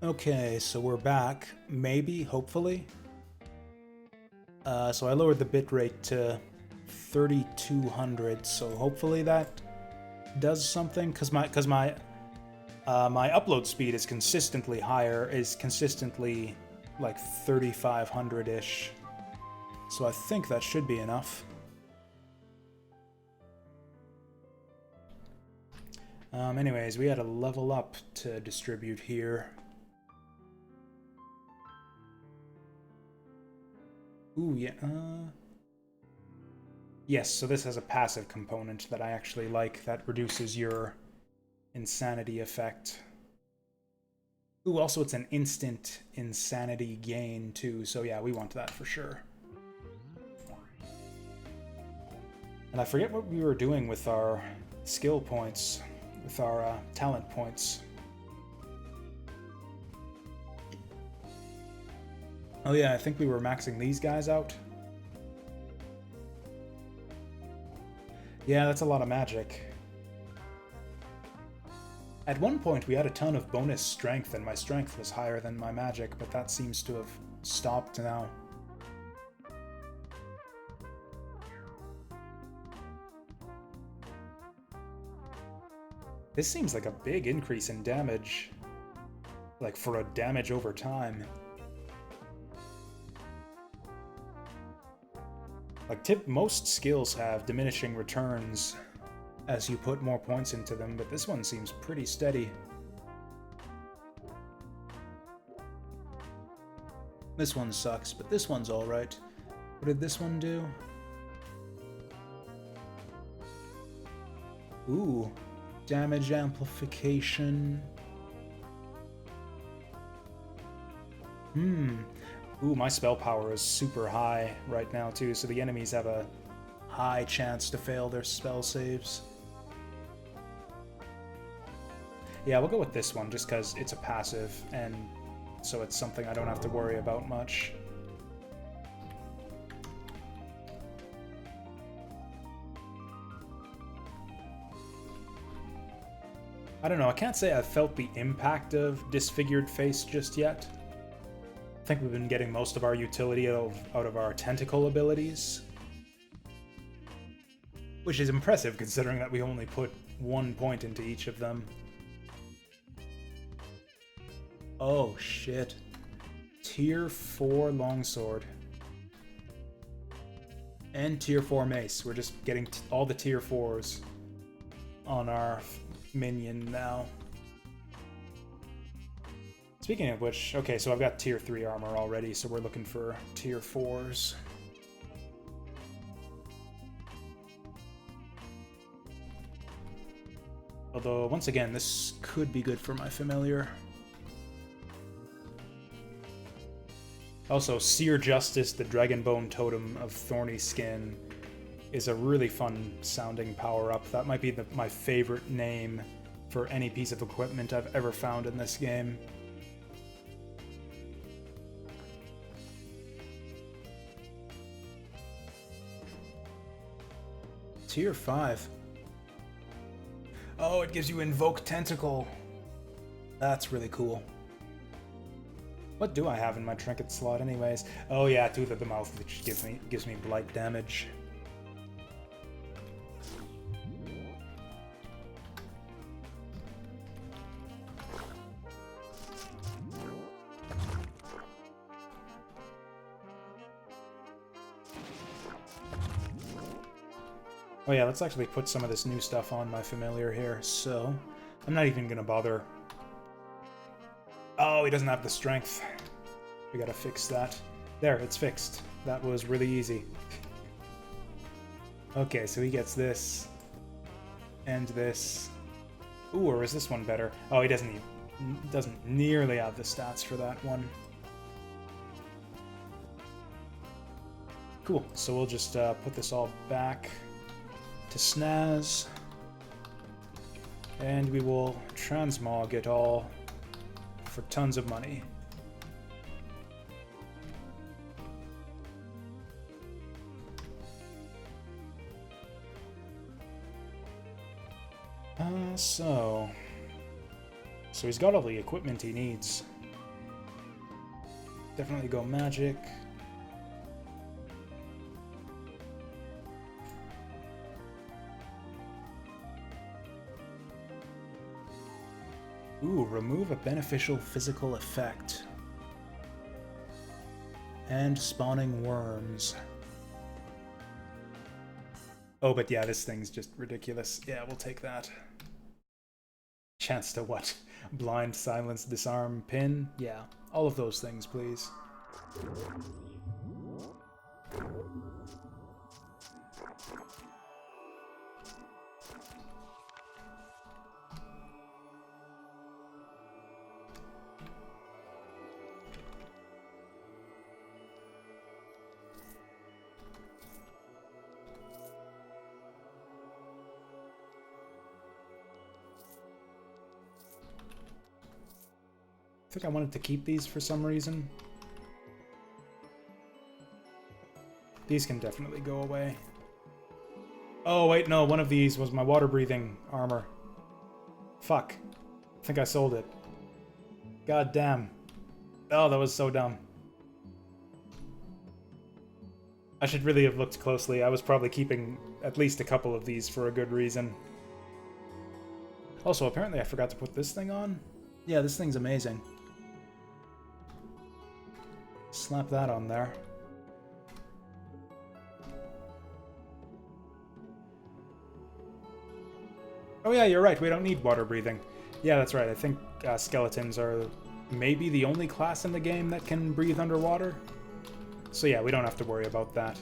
Okay, so we're back. Maybe, hopefully. So I lowered the bitrate to 3200, so hopefully that does something. Cause my upload speed is consistently higher, is consistently like 3500-ish. So I think that should be enough. Anyways, we had a level up to distribute here. Ooh, yeah, yes, so this has a passive component that I actually like that reduces your insanity effect. Ooh, also it's an instant insanity gain too, so yeah, we want that for sure. And I forget what we were doing with our skill points, with our talent points. Oh yeah, I think we were maxing these guys out. Yeah, that's a lot of magic. At one point we had a ton of bonus strength and my strength was higher than my magic, but that seems to have stopped now. This seems like a big increase in damage. Like for a damage over time. Like most skills have diminishing returns as you put more points into them, but this one seems pretty steady. This one sucks, but this one's alright. What did this one do? Ooh, damage amplification. Ooh, my spell power is super high right now too, so the enemies have a high chance to fail their spell saves. Yeah, we'll go with this one just because it's a passive, and so it's something I don't have to worry about much. I don't know, I can't say I've felt the impact of Disfigured Face just yet. I think we've been getting most of our utility out of our tentacle abilities. Which is impressive considering that we only put 1 point into each of them. Oh shit. Tier 4 longsword. And Tier 4 mace. We're just getting all the Tier 4s on our minion now. Speaking of which, okay, so I've got Tier 3 armor already, so we're looking for Tier 4s. Although, once again, this could be good for my familiar. Also, Seer Justice, the Dragonbone Totem of Thorny Skin, is a really fun sounding power-up. That might be my favorite name for any piece of equipment I've ever found in this game. Tier 5. Oh, it gives you Invoke Tentacle. That's really cool. What do I have in my trinket slot anyways? Oh yeah, Tooth of the Mouth, which gives me blight damage. Oh yeah, let's actually put some of this new stuff on my familiar here, so I'm not even gonna bother. Oh, he doesn't have the strength. We gotta fix that. There, it's fixed. That was really easy. Okay, so he gets this. And this. Ooh, or is this one better? Oh, he doesn't nearly have the stats for that one. Cool, so we'll just put this all back to Snaz, and we will transmog it all for tons of money. So he's got all the equipment he needs. Definitely go magic. Ooh, remove a beneficial physical effect. And spawning worms. Oh, but yeah, this thing's just ridiculous. Yeah, we'll take that. Chance to what? Blind, silence, disarm, pin? Yeah, all of those things, please. I think I wanted to keep these for some reason. These can definitely go away. Oh, wait, no, one of these was my water-breathing armor. Fuck. I think I sold it. God damn. Oh, that was so dumb. I should really have looked closely. I was probably keeping at least a couple of these for a good reason. Also, apparently I forgot to put this thing on. Yeah, this thing's amazing. Slap that on there. Oh yeah, you're right, we don't need water breathing. Yeah, that's right, I think skeletons are maybe the only class in the game that can breathe underwater. So yeah, we don't have to worry about that.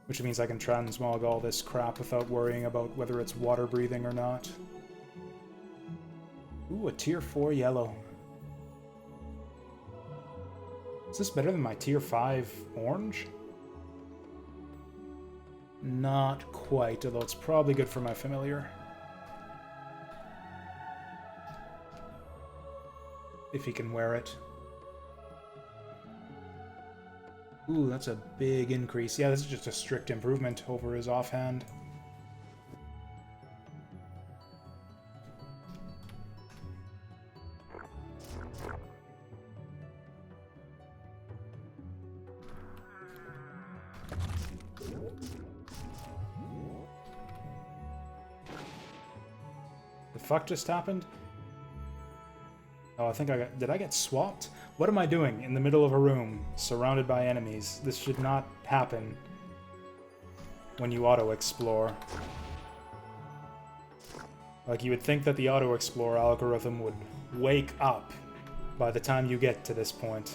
Which means I can transmog all this crap without worrying about whether it's water breathing or not. Ooh, a tier 4 yellow. Is this better than my tier 5 orange? Not quite, although it's probably good for my familiar. If he can wear it. Ooh, that's a big increase. Yeah, this is just a strict improvement over his offhand. The fuck just happened? Oh, I think I got... Did I get swapped? What am I doing in the middle of a room, surrounded by enemies? This should not happen when you auto-explore. Like, you would think that the auto-explore algorithm would wake up by the time you get to this point.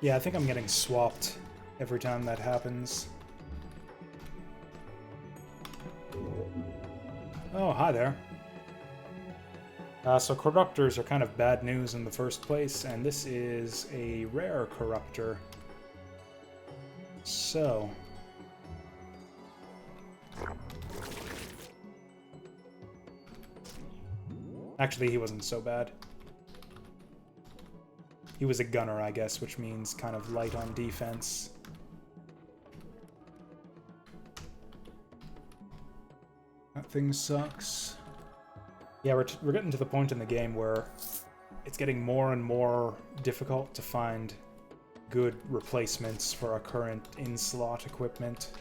Yeah, I think I'm getting swapped every time that happens. Oh, hi there. So corruptors are kind of bad news in the first place, and this is a rare corruptor. So... Actually, he wasn't so bad. He was a gunner, I guess, which means kind of light on defense. That thing sucks. Yeah, we're getting to the point in the game where it's getting more and more difficult to find good replacements for our current in-slot equipment.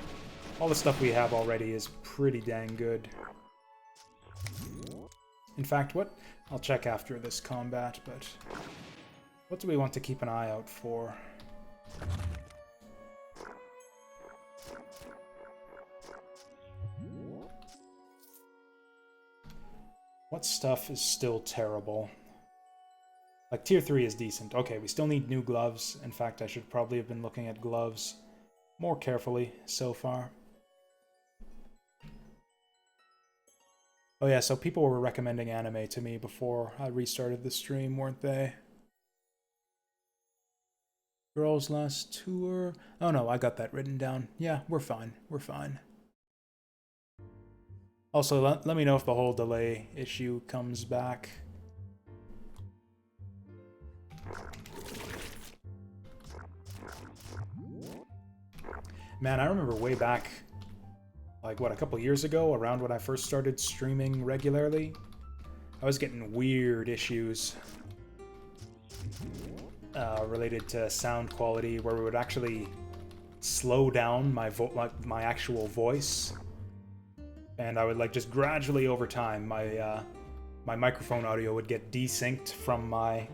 All the stuff we have already is pretty dang good. In fact, what... I'll check after this combat, but... What do we want to keep an eye out for? What stuff is still terrible? Like, tier 3 is decent. Okay, we still need new gloves. In fact, I should probably have been looking at gloves more carefully so far. Oh yeah, so people were recommending anime to me before I restarted the stream, weren't they? Girls' Last Tour... Oh no, I got that written down. Yeah, we're fine. We're fine. Also, let me know if the whole delay issue comes back. Man, I remember way back, like, what, a couple years ago, around when I first started streaming regularly, I was getting weird issues related to sound quality, where we would actually slow down my actual voice, and I would, like, just gradually over time, my microphone audio would get desynced from my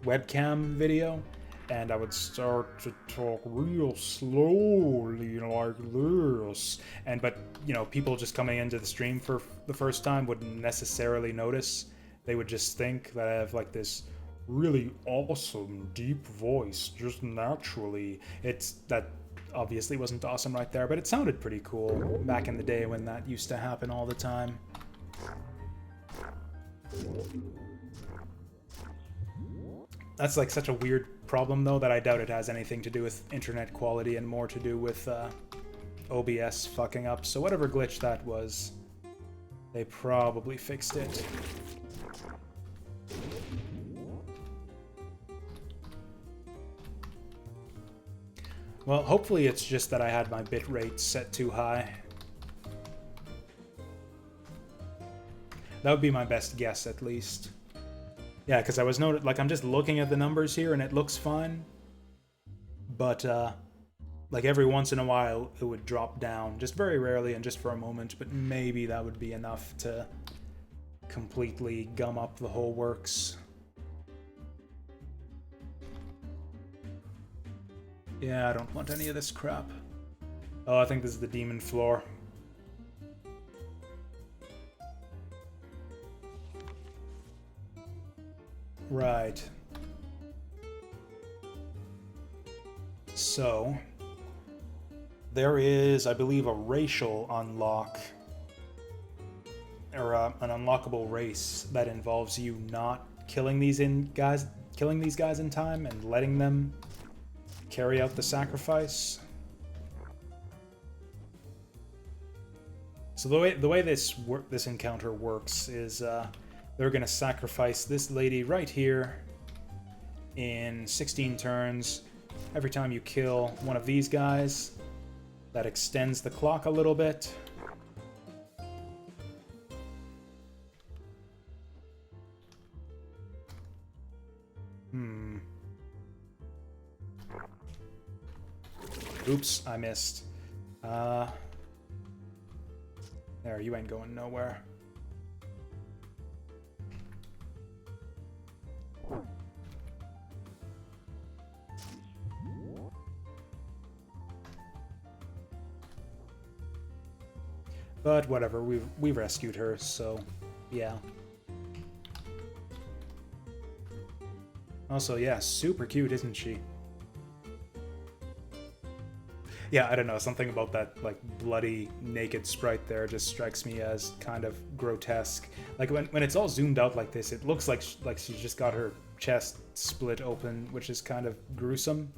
webcam video, and I would start to talk real slowly like this. But you know, people just coming into the stream for the first time wouldn't necessarily notice. They would just think that I have like this really awesome deep voice just naturally. That obviously wasn't awesome right there, but it sounded pretty cool back in the day when that used to happen all the time. That's like such a weird problem though that I doubt it has anything to do with internet quality and more to do with OBS fucking up. So whatever glitch that was, they probably fixed it. Well, hopefully it's just that I had my bitrate set too high. That would be my best guess, at least. Yeah, because I was like, I'm just looking at the numbers here and it looks fine. But, like, every once in a while it would drop down, just very rarely and just for a moment, but maybe that would be enough to completely gum up the whole works. Yeah, I don't want any of this crap. Oh, I think this is the demon floor. Right. So, there is, I believe, a racial unlock, or an unlockable race that involves you not killing these guys in time and letting them carry out the sacrifice. So the way this encounter works is they're gonna sacrifice this lady right here in 16 turns. Every time you kill one of these guys, that extends the clock a little bit. Oops, I missed. There, you ain't going nowhere. But whatever, we've rescued her, so yeah. Also, yeah, super cute, isn't she? Yeah, I don't know, something about that, like, bloody, naked sprite there just strikes me as kind of grotesque. Like, when it's all zoomed out like this, it looks like she's just got her chest split open, which is kind of gruesome.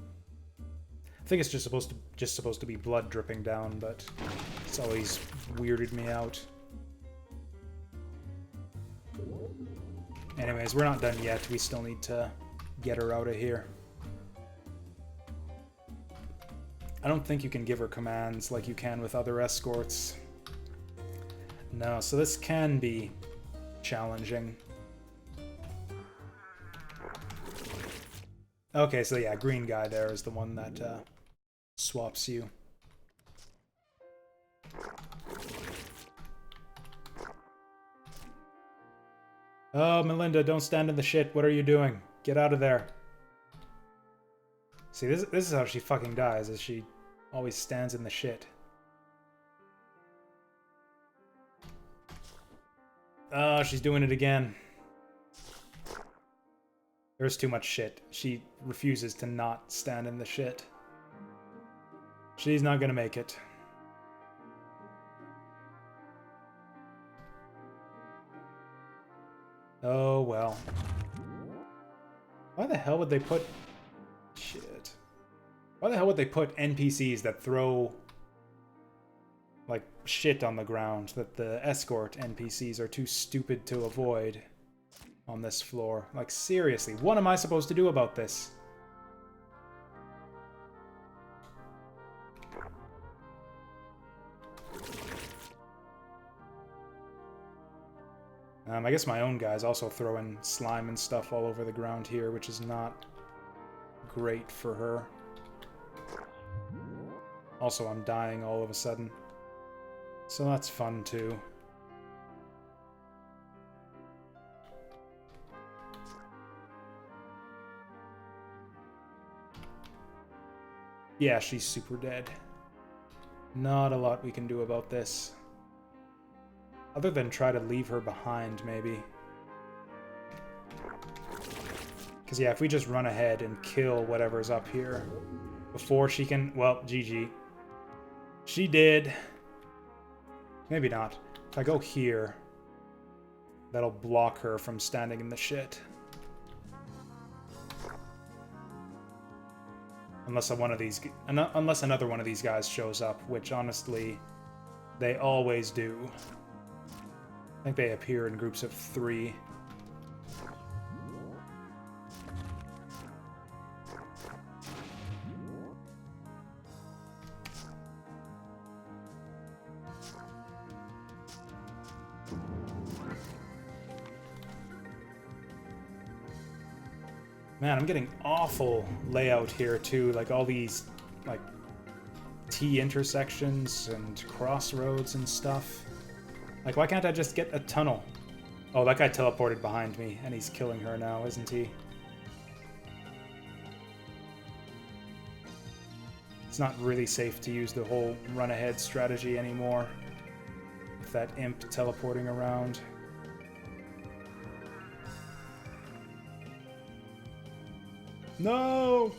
I think it's just supposed to be blood dripping down, but it's always weirded me out. Anyways, we're not done yet. We still need to get her out of here. I don't think you can give her commands like you can with other escorts. No, so this can be challenging. Okay, so yeah, green guy there is the one that swaps you. Oh, Melinda, don't stand in the shit. What are you doing? Get out of there. See, this is how she fucking dies, is she always stands in the shit. Oh, she's doing it again. There's too much shit. She refuses to not stand in the shit. She's not gonna make it. Oh, well. Why the hell would they put... Shit. Why the hell would they put NPCs that throw like shit on the ground that the escort NPCs are too stupid to avoid on this floor. Like, seriously, what am I supposed to do about this? I guess my own guy's also throwing slime and stuff all over the ground here, which is not great for her. Also, I'm dying all of a sudden. So that's fun, too. Yeah, she's super dead. Not a lot we can do about this. Other than try to leave her behind, maybe. Because, yeah, if we just run ahead and kill whatever's up here before she can... Well, GG. She did. Maybe not. If I go here, that'll block her from standing in the shit. Unless another one of these guys shows up, which, honestly, they always do. I think they appear in groups of 3. Man, I'm getting awful layout here, too. Like, all these, like, T-intersections and crossroads and stuff. Like, why can't I just get a tunnel? Oh, that guy teleported behind me, and he's killing her now, isn't he? It's not really safe to use the whole run-ahead strategy anymore. With that imp teleporting around. No!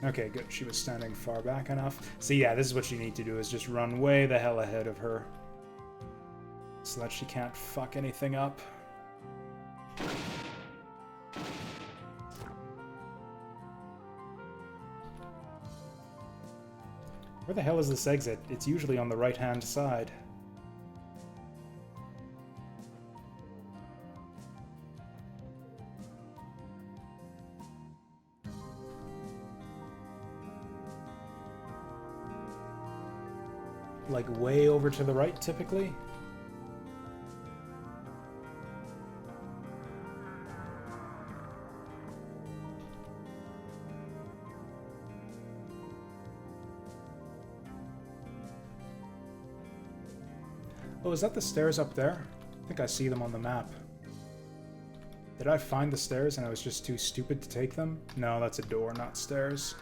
Okay, good. She was standing far back enough. So yeah, this is what you need to do, is just run way the hell ahead of her. So that she can't fuck anything up. Where the hell is this exit? It's usually on the right-hand side. Like way over to the right, typically? Oh, is that the stairs up there? I think I see them on the map. Did I find the stairs and I was just too stupid to take them? No, that's a door, not stairs.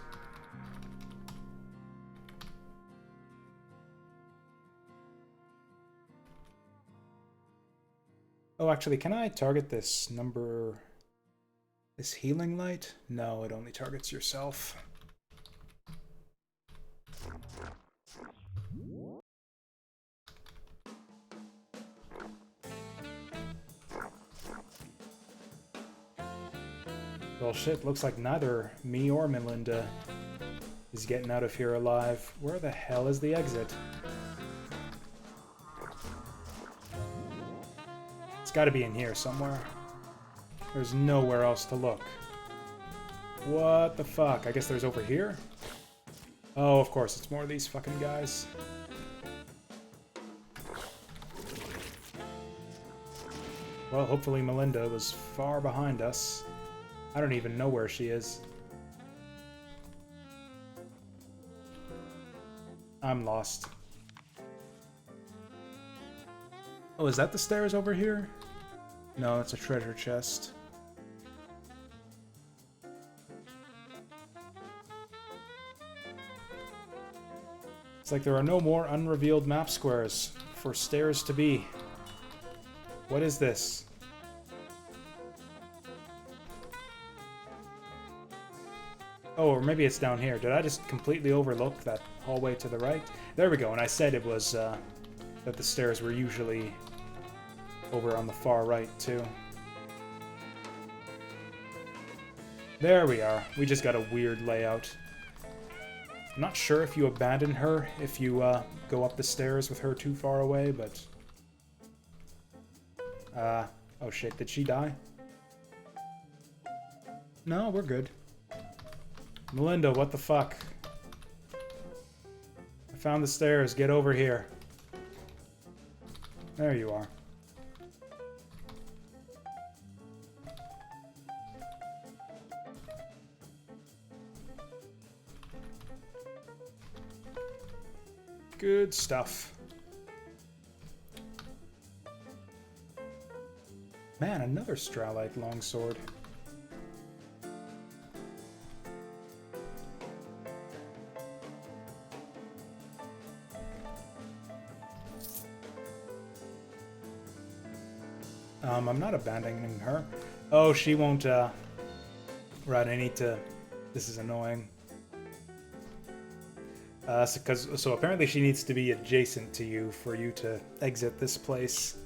Oh, actually, can I target this number... this healing light? No, it only targets yourself. Well, shit, looks like neither me or Melinda is getting out of here alive. Where the hell is the exit? It's gotta be in here somewhere. There's nowhere else to look. What the fuck? I guess there's over here? Oh, of course, it's more of these fucking guys. Well, hopefully Melinda was far behind us. I don't even know where she is. I'm lost. Oh, is that the stairs over here? No, it's a treasure chest. It's like there are no more unrevealed map squares for stairs to be. What is this? Oh, or maybe it's down here. Did I just completely overlook that hallway to the right? There we go, and I said it was, that the stairs were usually over on the far right, too. There we are. We just got a weird layout. I'm not sure if you abandon her if you go up the stairs with her too far away, but... oh shit, did she die? No, we're good. Melinda, what the fuck? I found the stairs. Get over here. There you are. Good stuff. Man, another Stralite longsword. I'm not abandoning her. Oh, she won't, Right, I need to... This is annoying. So apparently she needs to be adjacent to you for you to exit this place.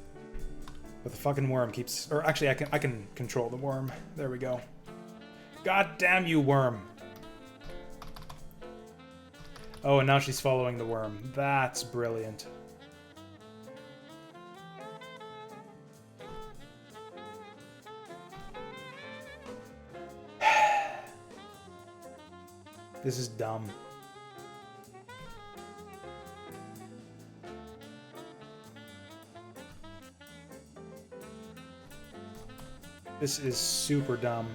But the fucking worm keeps... Or actually, I can control the worm. There we go. God damn you, worm! Oh, and now she's following the worm. That's brilliant. This is dumb. This is super dumb.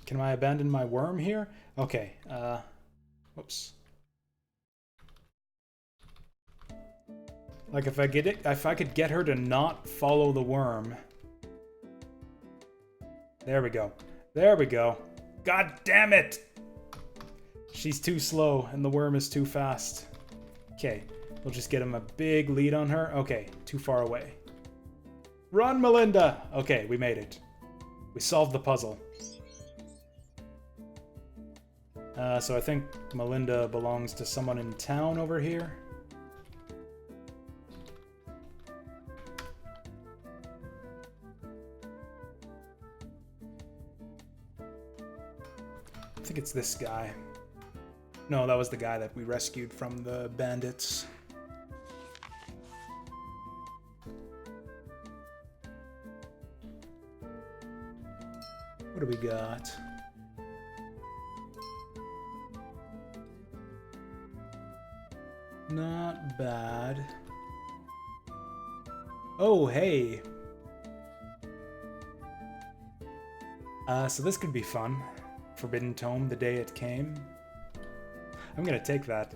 Can I abandon my worm here? Okay, whoops. Like if I could get her to not follow the worm. There we go. There we go. God damn it! She's too slow and the worm is too fast. Okay, we'll just get him a big lead on her. Okay, too far away. Run, Melinda! Okay, we made it. We solved the puzzle. So I think Melinda belongs to someone in town over here. I think it's this guy. No, that was the guy that we rescued from the bandits. What do we got? Not bad. Oh, hey! So this could be fun. Forbidden Tome, the day it came. I'm gonna take that.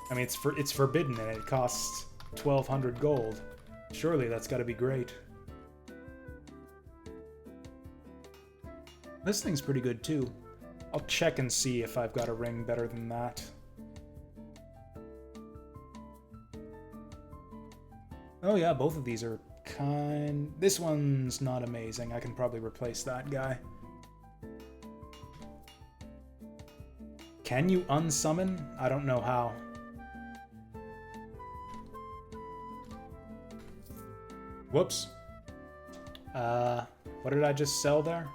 I mean, it's forbidden and it costs 1,200 gold. Surely that's gotta be great. This thing's pretty good too. I'll check and see if I've got a ring better than that. Oh yeah, both of these are kind... This one's not amazing. I can probably replace that guy. Can you unsummon? I don't know how. Whoops. What did I just sell there?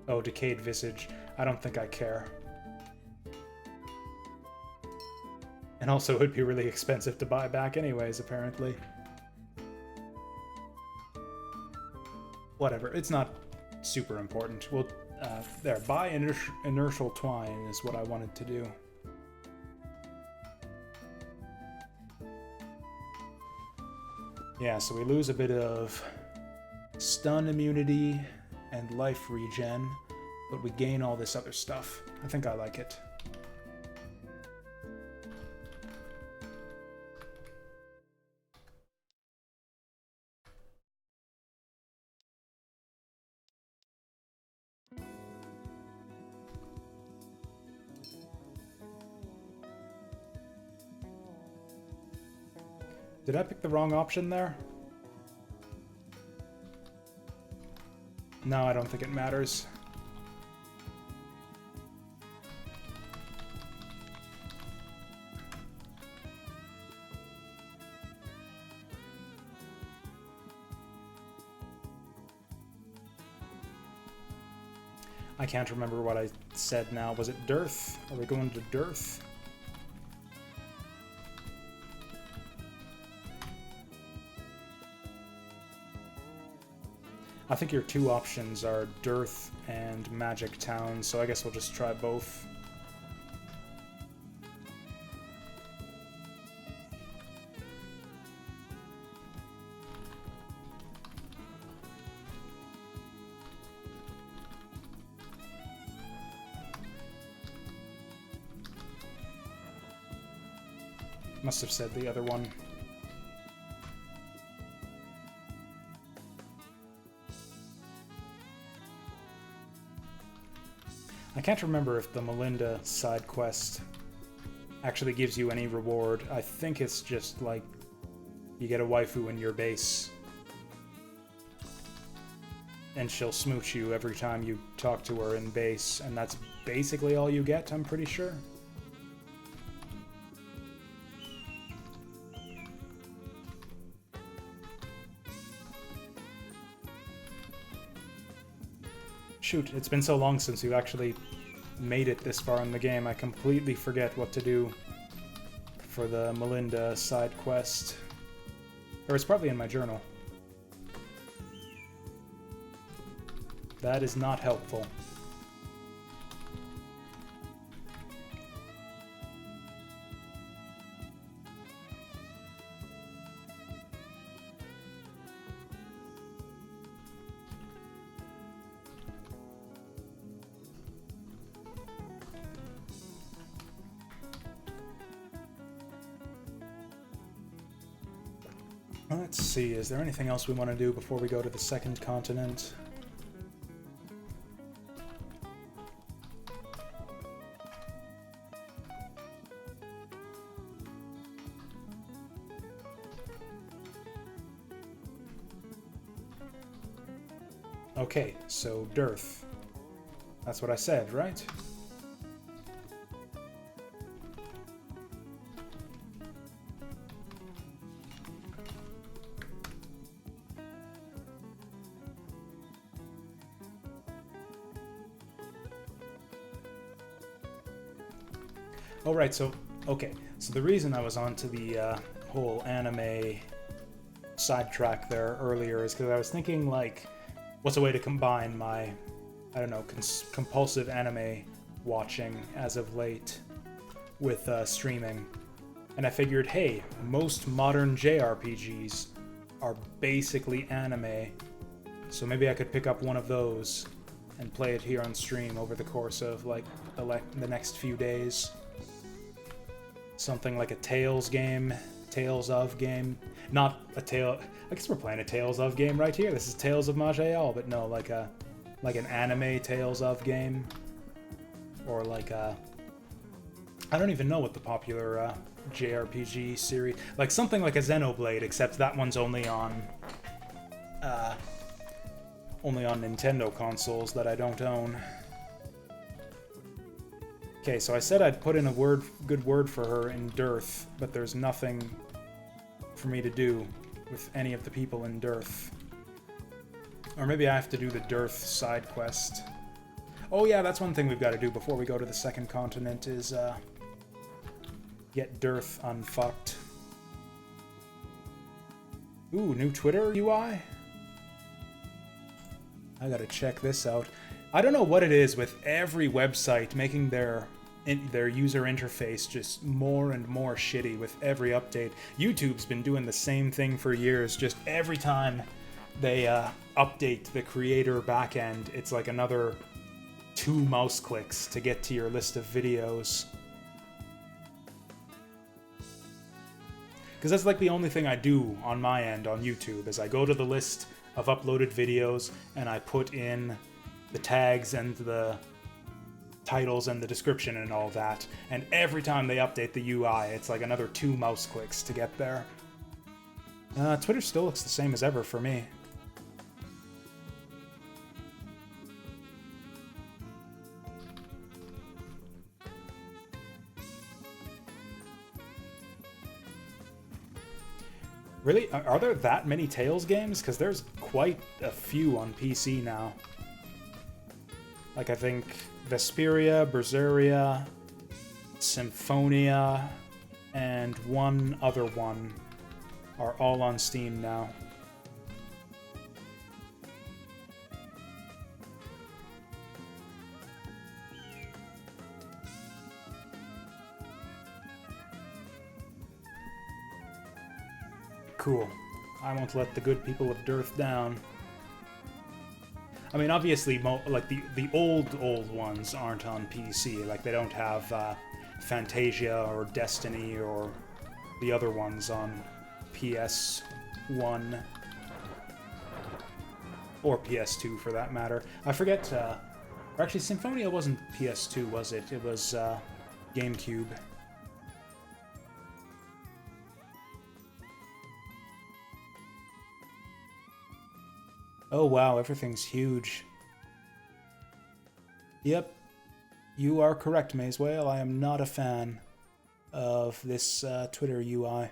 Oh, Decayed Visage. I don't think I care. And also, it would be really expensive to buy back anyways, apparently. Whatever, it's not super important. We'll, there, buy Inertial Twine is what I wanted to do. Yeah, so we lose a bit of stun immunity and life regen, but we gain all this other stuff. I think I like it. Did I pick the wrong option there? No, I don't think it matters. I can't remember what I said now. Was it Dearth? Are we going to Dearth? I think your two options are Dearth and Magic Town, so I guess we'll just try both. Must have said the other one. I can't remember if the Melinda side quest actually gives you any reward. I think it's just like you get a waifu in your base and she'll smooch you every time you talk to her in base, and that's basically all you get, I'm pretty sure. Shoot, it's been so long since you actually made it this far in the game, I completely forget what to do for the Melinda side quest. Or it's probably in my journal. That is not helpful. Let's see, is there anything else we want to do before we go to the second continent? Okay, so Dearth. That's what I said, right? Oh, right, so, okay. So the reason I was onto the whole anime sidetrack there earlier is because I was thinking, like, what's a way to combine my, I don't know, compulsive anime watching as of late with streaming. And I figured, hey, most modern JRPGs are basically anime, so maybe I could pick up one of those and play it here on stream over the course of, like, the next few days. Something like a Tales game, Tales of game. Not a Tale... I guess we're playing a Tales of game right here. This is Tales of Maj'Eyal, but no, like an anime Tales of game. Or like a... I don't even know what the popular JRPG series... Like something like a Xenoblade, except that one's only on Nintendo consoles that I don't own. Okay, so I said I'd put in a good word for her in Dearth, but there's nothing for me to do with any of the people in Dearth. Or maybe I have to do the Dearth side quest. Oh yeah, that's one thing we've got to do before we go to the second continent is get Dearth unfucked. Ooh, new Twitter UI? I gotta check this out. I don't know what it is with every website making their user interface just more and more shitty with every update. YouTube's been doing the same thing for years. Just every time they update the creator backend, it's like another 2 mouse clicks to get to your list of videos. Because that's like the only thing I do on my end on YouTube, is I go to the list of uploaded videos and I put in the tags and the titles and the description and all that, and every time they update the UI, it's like another 2 mouse clicks to get there. Twitter still looks the same as ever for me. Really? Are there that many Tales games? Because there's quite a few on PC now. Like, I think Vesperia, Berseria, Symphonia, and one other one are all on Steam now. Cool. I won't let the good people of Dearth down. I mean, obviously, like, the old ones aren't on PC. Like, they don't have Fantasia or Destiny or the other ones on PS1. Or PS2, for that matter. I forget, or actually, Symphonia wasn't PS2, was it? It was GameCube. Oh wow, everything's huge. Yep, you are correct, Maj'Eyal. I am not a fan of this Twitter UI.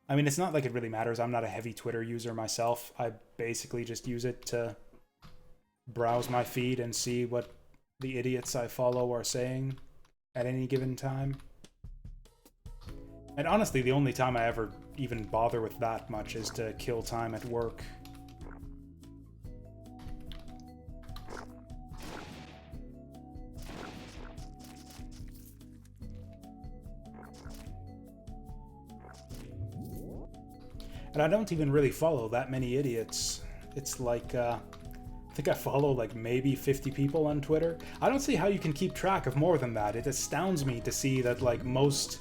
I mean, it's not like it really matters. I'm not a heavy Twitter user myself. I basically just use it to browse my feed and see what the idiots I follow are saying at any given time. And honestly, the only time I ever even bother with that much is to kill time at work. And I don't even really follow that many idiots. It's like, I think I follow like maybe 50 people on Twitter. I don't see how you can keep track of more than that. It astounds me to see that like most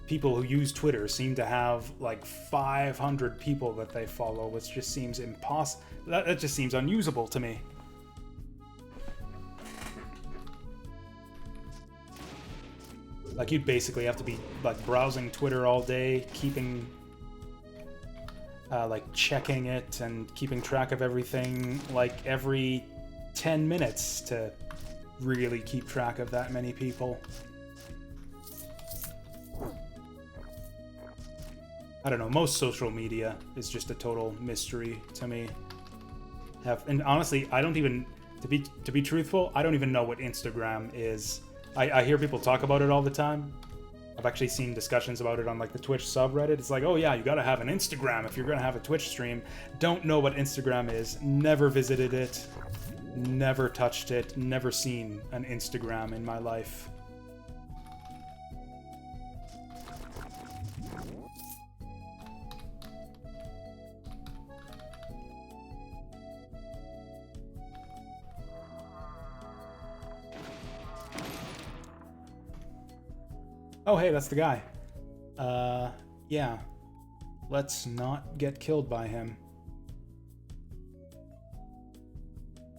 people who use Twitter seem to have like 500 people that they follow, which just seems impossible. That just seems unusable to me. Like, you'd basically have to be like browsing Twitter all day, keeping like checking it and keeping track of everything like every 10 minutes to really keep track of that many people. I don't know, most social media is just a total mystery to me. And honestly, I don't even, to be truthful, I don't even know what Instagram is. I hear people talk about it all the time. I've actually seen discussions about it on like the Twitch subreddit. It's like, oh yeah, you gotta have an Instagram if you're gonna have a Twitch stream. Don't know what Instagram is, never visited it, never touched it, never seen an Instagram in my life. Oh, hey, that's the guy. Yeah. Let's not get killed by him.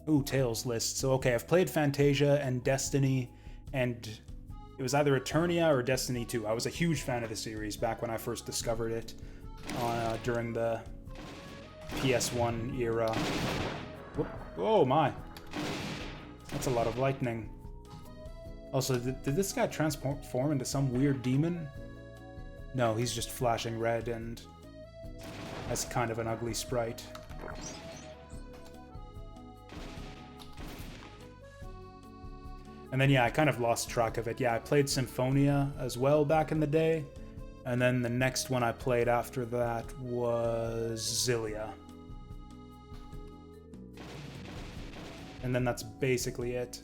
Ooh, Tales list. So, okay, I've played Fantasia and Destiny, and it was either Eternia or Destiny 2. I was a huge fan of the series back when I first discovered it during the PS1 era. Whoop. Oh, my. That's a lot of lightning. Also, did this guy transform into some weird demon? No, he's just flashing red and has kind of an ugly sprite. And then, yeah, I kind of lost track of it. Yeah, I played Symphonia as well back in the day. And then the next one I played after that was Xillia. And then that's basically it.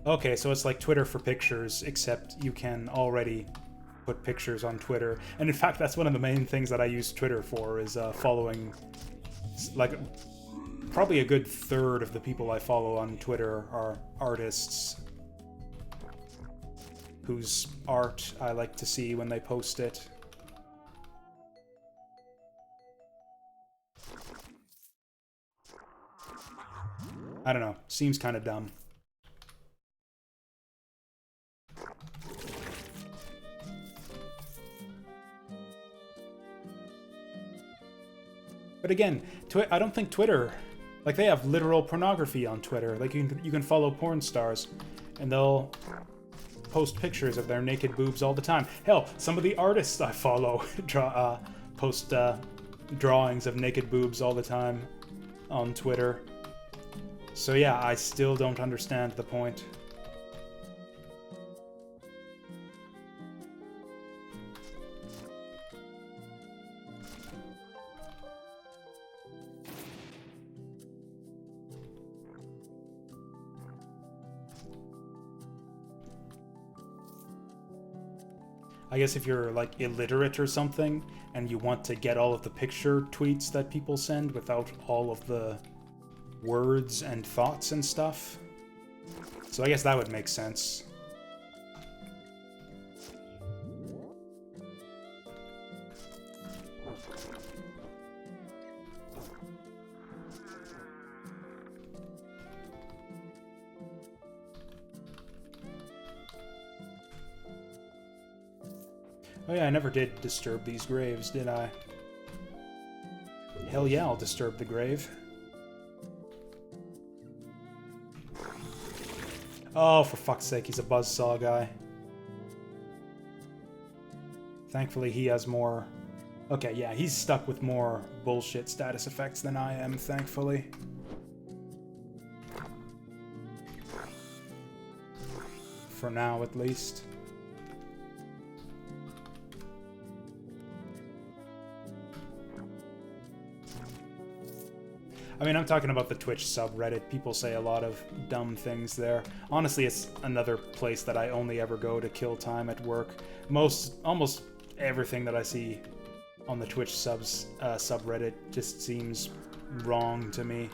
Okay, so it's like Twitter for pictures, except you can already put pictures on Twitter. And in fact, that's one of the main things that I use Twitter for, is following, like, probably a good third of the people I follow on Twitter are artists whose art I like to see when they post it. I don't know, seems kind of dumb. But again, I don't think Twitter, like, they have literal pornography on Twitter. Like, you can follow porn stars, and they'll post pictures of their naked boobs all the time. Hell, some of the artists I follow post drawings of naked boobs all the time on Twitter. So yeah, I still don't understand the point. I guess if you're like illiterate or something and you want to get all of the picture tweets that people send without all of the words and thoughts and stuff. So I guess that would make sense. Oh yeah, I never did disturb these graves, did I? Hell yeah, I'll disturb the grave. Oh, for fuck's sake, he's a buzzsaw guy. Thankfully, he has more... Okay, yeah, he's stuck with more bullshit status effects than I am, thankfully. For now, at least. I mean, I'm talking about the Twitch subreddit. People say a lot of dumb things there. Honestly, it's another place that I only ever go to kill time at work. Almost everything that I see on the Twitch subreddit just seems wrong to me.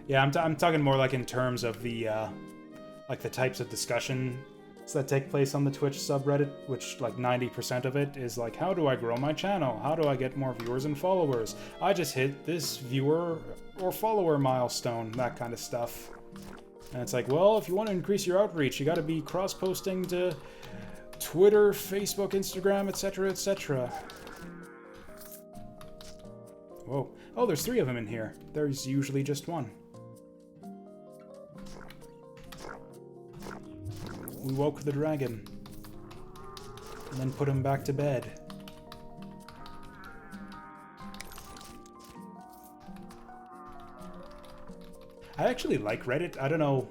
Yeah, I'm talking more like in terms of the like the types of discussion that take place on the Twitch subreddit, which like 90% of it is like, how do I grow my channel? How do I get more viewers and followers? I just hit this viewer or follower milestone, that kind of stuff. And it's like, well, if you want to increase your outreach, you got to be cross-posting to Twitter, Facebook, Instagram, etc., etc. Whoa. Oh, there's 3 of them in here. There's usually just 1. We woke the dragon, and then put him back to bed. I actually like Reddit. I don't know,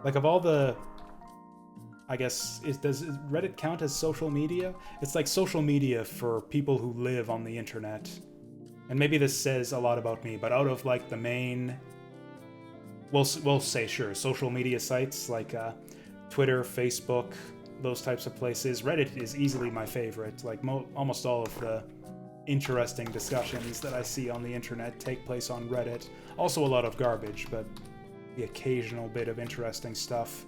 like of all the, I guess, does Reddit count as social media? It's like social media for people who live on the internet. And maybe this says a lot about me, but out of like the main, we'll say sure, social media sites like Twitter, Facebook, those types of places, Reddit is easily my favorite. Like almost all of the interesting discussions that I see on the internet take place on Reddit. Also a lot of garbage, but the occasional bit of interesting stuff.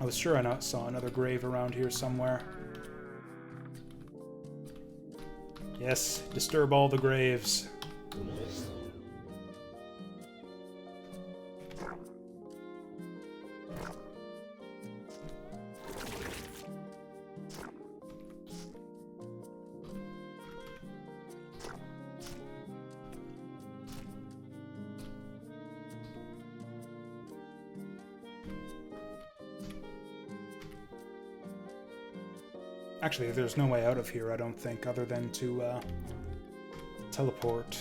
I was sure I saw another grave around here somewhere. Yes, disturb all the graves. Actually, there's no way out of here, I don't think, other than to teleport.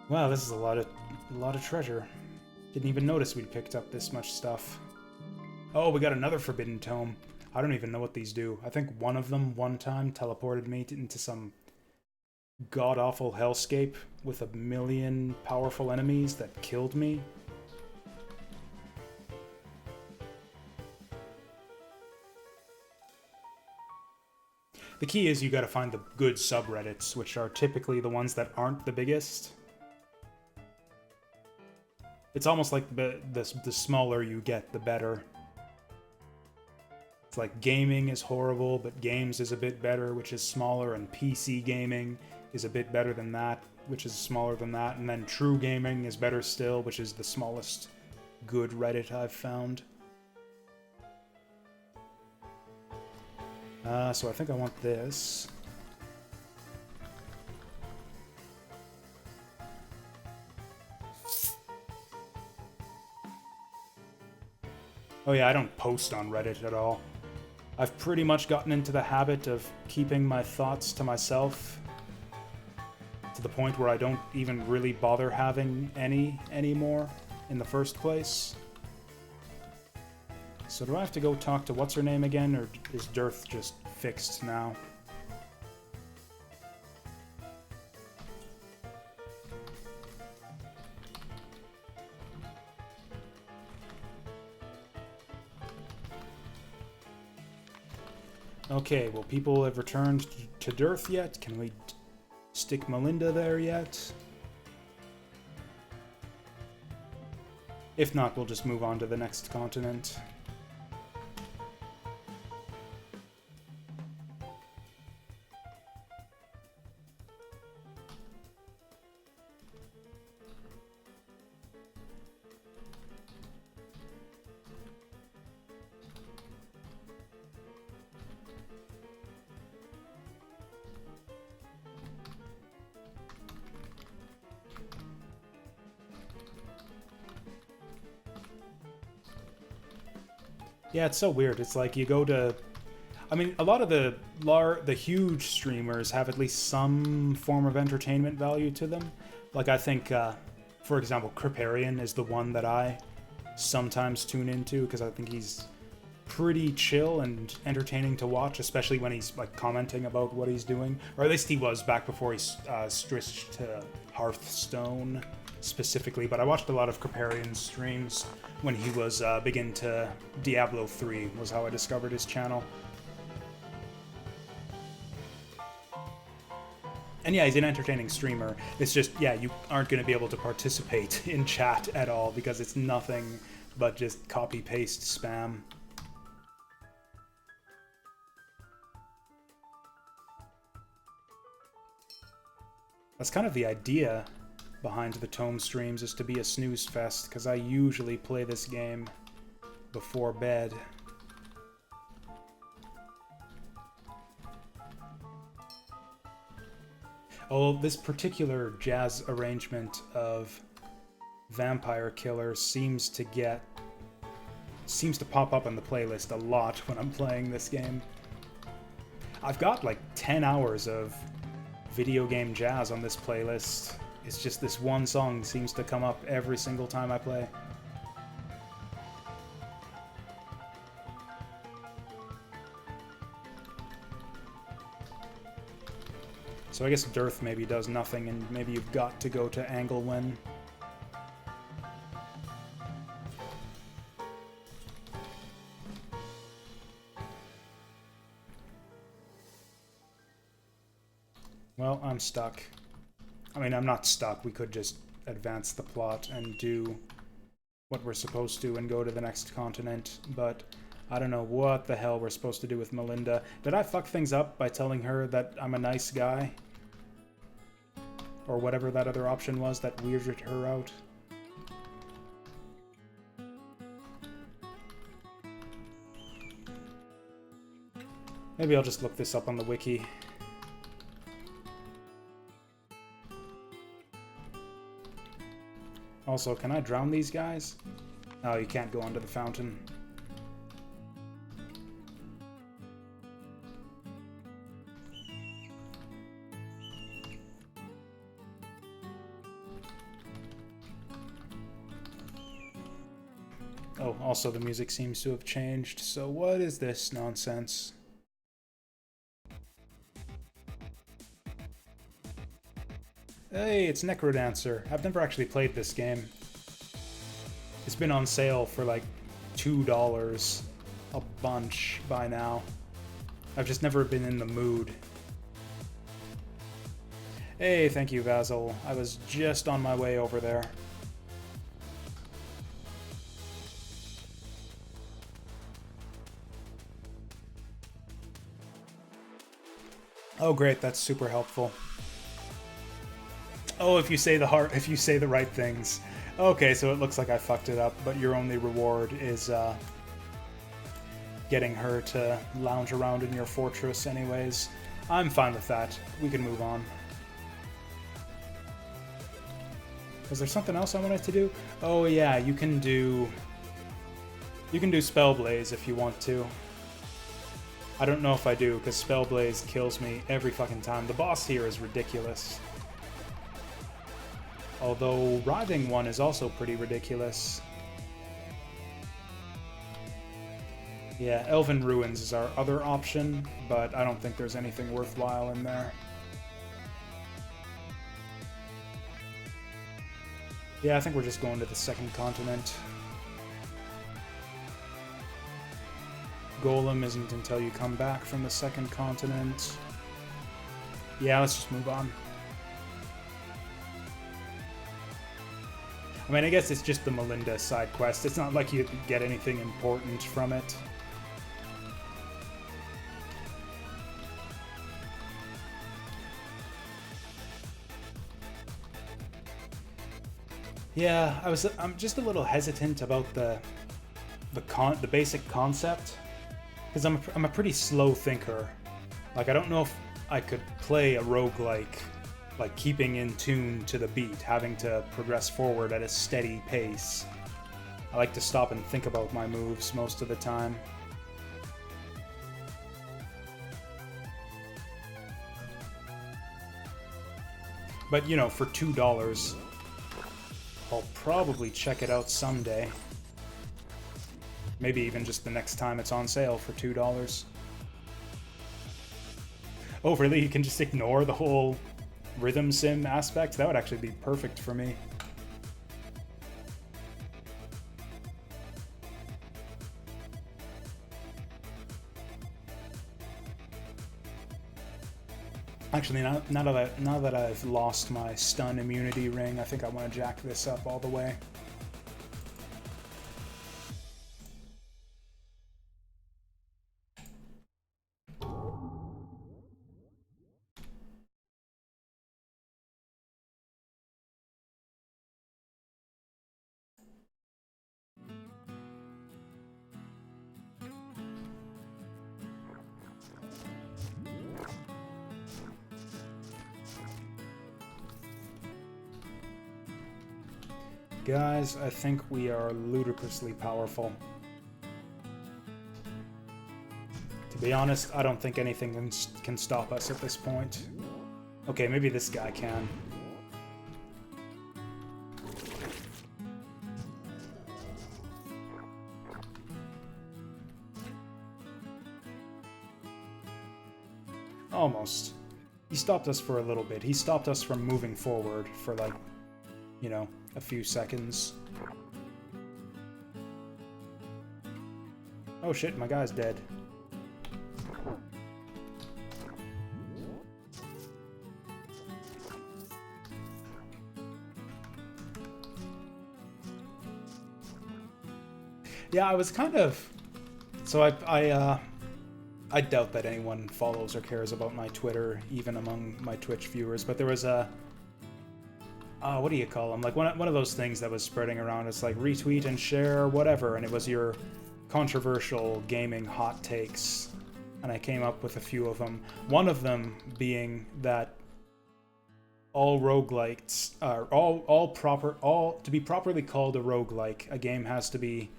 Wow, this is a lot of treasure. Didn't even notice we'd picked up this much stuff. Oh, we got another forbidden tome. I don't even know what these do. I think one of them, one time, teleported me into some god-awful hellscape with 1,000,000 powerful enemies that killed me. The key is you gotta find the good subreddits, which are typically the ones that aren't the biggest. It's almost like the smaller you get, the better. It's like gaming is horrible, but games is a bit better, which is smaller, and PC gaming is a bit better than that, which is smaller than that, and then true gaming is better still, which is the smallest good Reddit I've found. So I think I want this. Oh yeah, I don't post on Reddit at all. I've pretty much gotten into the habit of keeping my thoughts to myself, to the point where I don't even really bother having any anymore in the first place. So do I have to go talk to what's her name again, or is Dearth just fixed now? Okay, well, people have returned to Dearth yet? Can we stick Melinda there yet? If not, we'll just move on to the next continent. Yeah, it's so weird. It's like you go to... I mean, a lot of the huge streamers have at least some form of entertainment value to them. Like, I think, for example, Kriparian is the one that I sometimes tune into, because I think he's pretty chill and entertaining to watch, especially when he's, like, commenting about what he's doing. Or at least he was back before he switched to Hearthstone, specifically. But I watched a lot of Kriparian's streams when he was big into Diablo 3, was how I discovered his channel. And yeah, he's an entertaining streamer. It's just, yeah, you aren't going to be able to participate in chat at all because it's nothing but just copy-paste spam. That's kind of the idea behind the Tome streams, is to be a snooze fest, because I usually play this game before bed. Oh, this particular jazz arrangement of Vampire Killer seems to pop up on the playlist a lot when I'm playing this game. I've got like 10 hours of video game jazz on this playlist. It's just this one song seems to come up every single time I play. So I guess Dearth maybe does nothing, and maybe you've got to go to Anglewin. Well, I'm stuck. I mean, I'm not stuck. We could just advance the plot and do what we're supposed to and go to the next continent, but I don't know what the hell we're supposed to do with Melinda. Did I fuck things up by telling her that I'm a nice guy? Or whatever that other option was that weirded her out? Maybe I'll just look this up on the wiki. Also, can I drown these guys? Oh, you can't go onto the fountain. Oh, also the music seems to have changed, so what is this nonsense? Hey, it's Necrodancer. I've never actually played this game. It's been on sale for like $2 a bunch by now. I've just never been in the mood. Hey, thank you, Vasil. I was just on my way over there. Oh, great, that's super helpful. Oh, if you say the right things. Okay, so it looks like I fucked it up, but your only reward is getting her to lounge around in your fortress anyways. I'm fine with that. We can move on. Was there something else I wanted to do? Oh yeah, you can do You can do Spellblaze if you want to. I don't know if I do, because Spellblaze kills me every fucking time. The boss here is ridiculous. Although Writhing one is also pretty ridiculous. Yeah, Elven Ruins is our other option, but I don't think there's anything worthwhile in there. Yeah, I think we're just going to the second continent. Golem isn't until you come back from the second continent. Yeah, let's just move on. I mean, I guess it's just the Melinda side quest. It's not like you get anything important from it. Yeah, I'm just a little hesitant about the basic concept, because I'm a pretty slow thinker. Like, I don't know if I could play a roguelike, like keeping in tune to the beat, having to progress forward at a steady pace. I like to stop and think about my moves most of the time. But, you know, for $2, I'll probably check it out someday. Maybe even just the next time it's on sale for $2. Oh, really? You can just ignore the whole rhythm sim aspect? That would actually be perfect for me. Actually, now that I've lost my stun immunity ring, I think I want to jack this up all the way. Guys, I think we are ludicrously powerful. To be honest, I don't think anything can stop us at this point. Okay, maybe this guy can. Almost. He stopped us for a little bit. He stopped us from moving forward for, like, you know, a few seconds. Oh shit, my guy's dead. Yeah, I was kind of... So I doubt that anyone follows or cares about my Twitter, even among my Twitch viewers, but there was a... what do you call them? Like one of those things that was spreading around. It's like retweet and share, whatever, and it was your controversial gaming hot takes. And I came up with a few of them. One of them being that all roguelikes are to be properly called a roguelike, a game has to be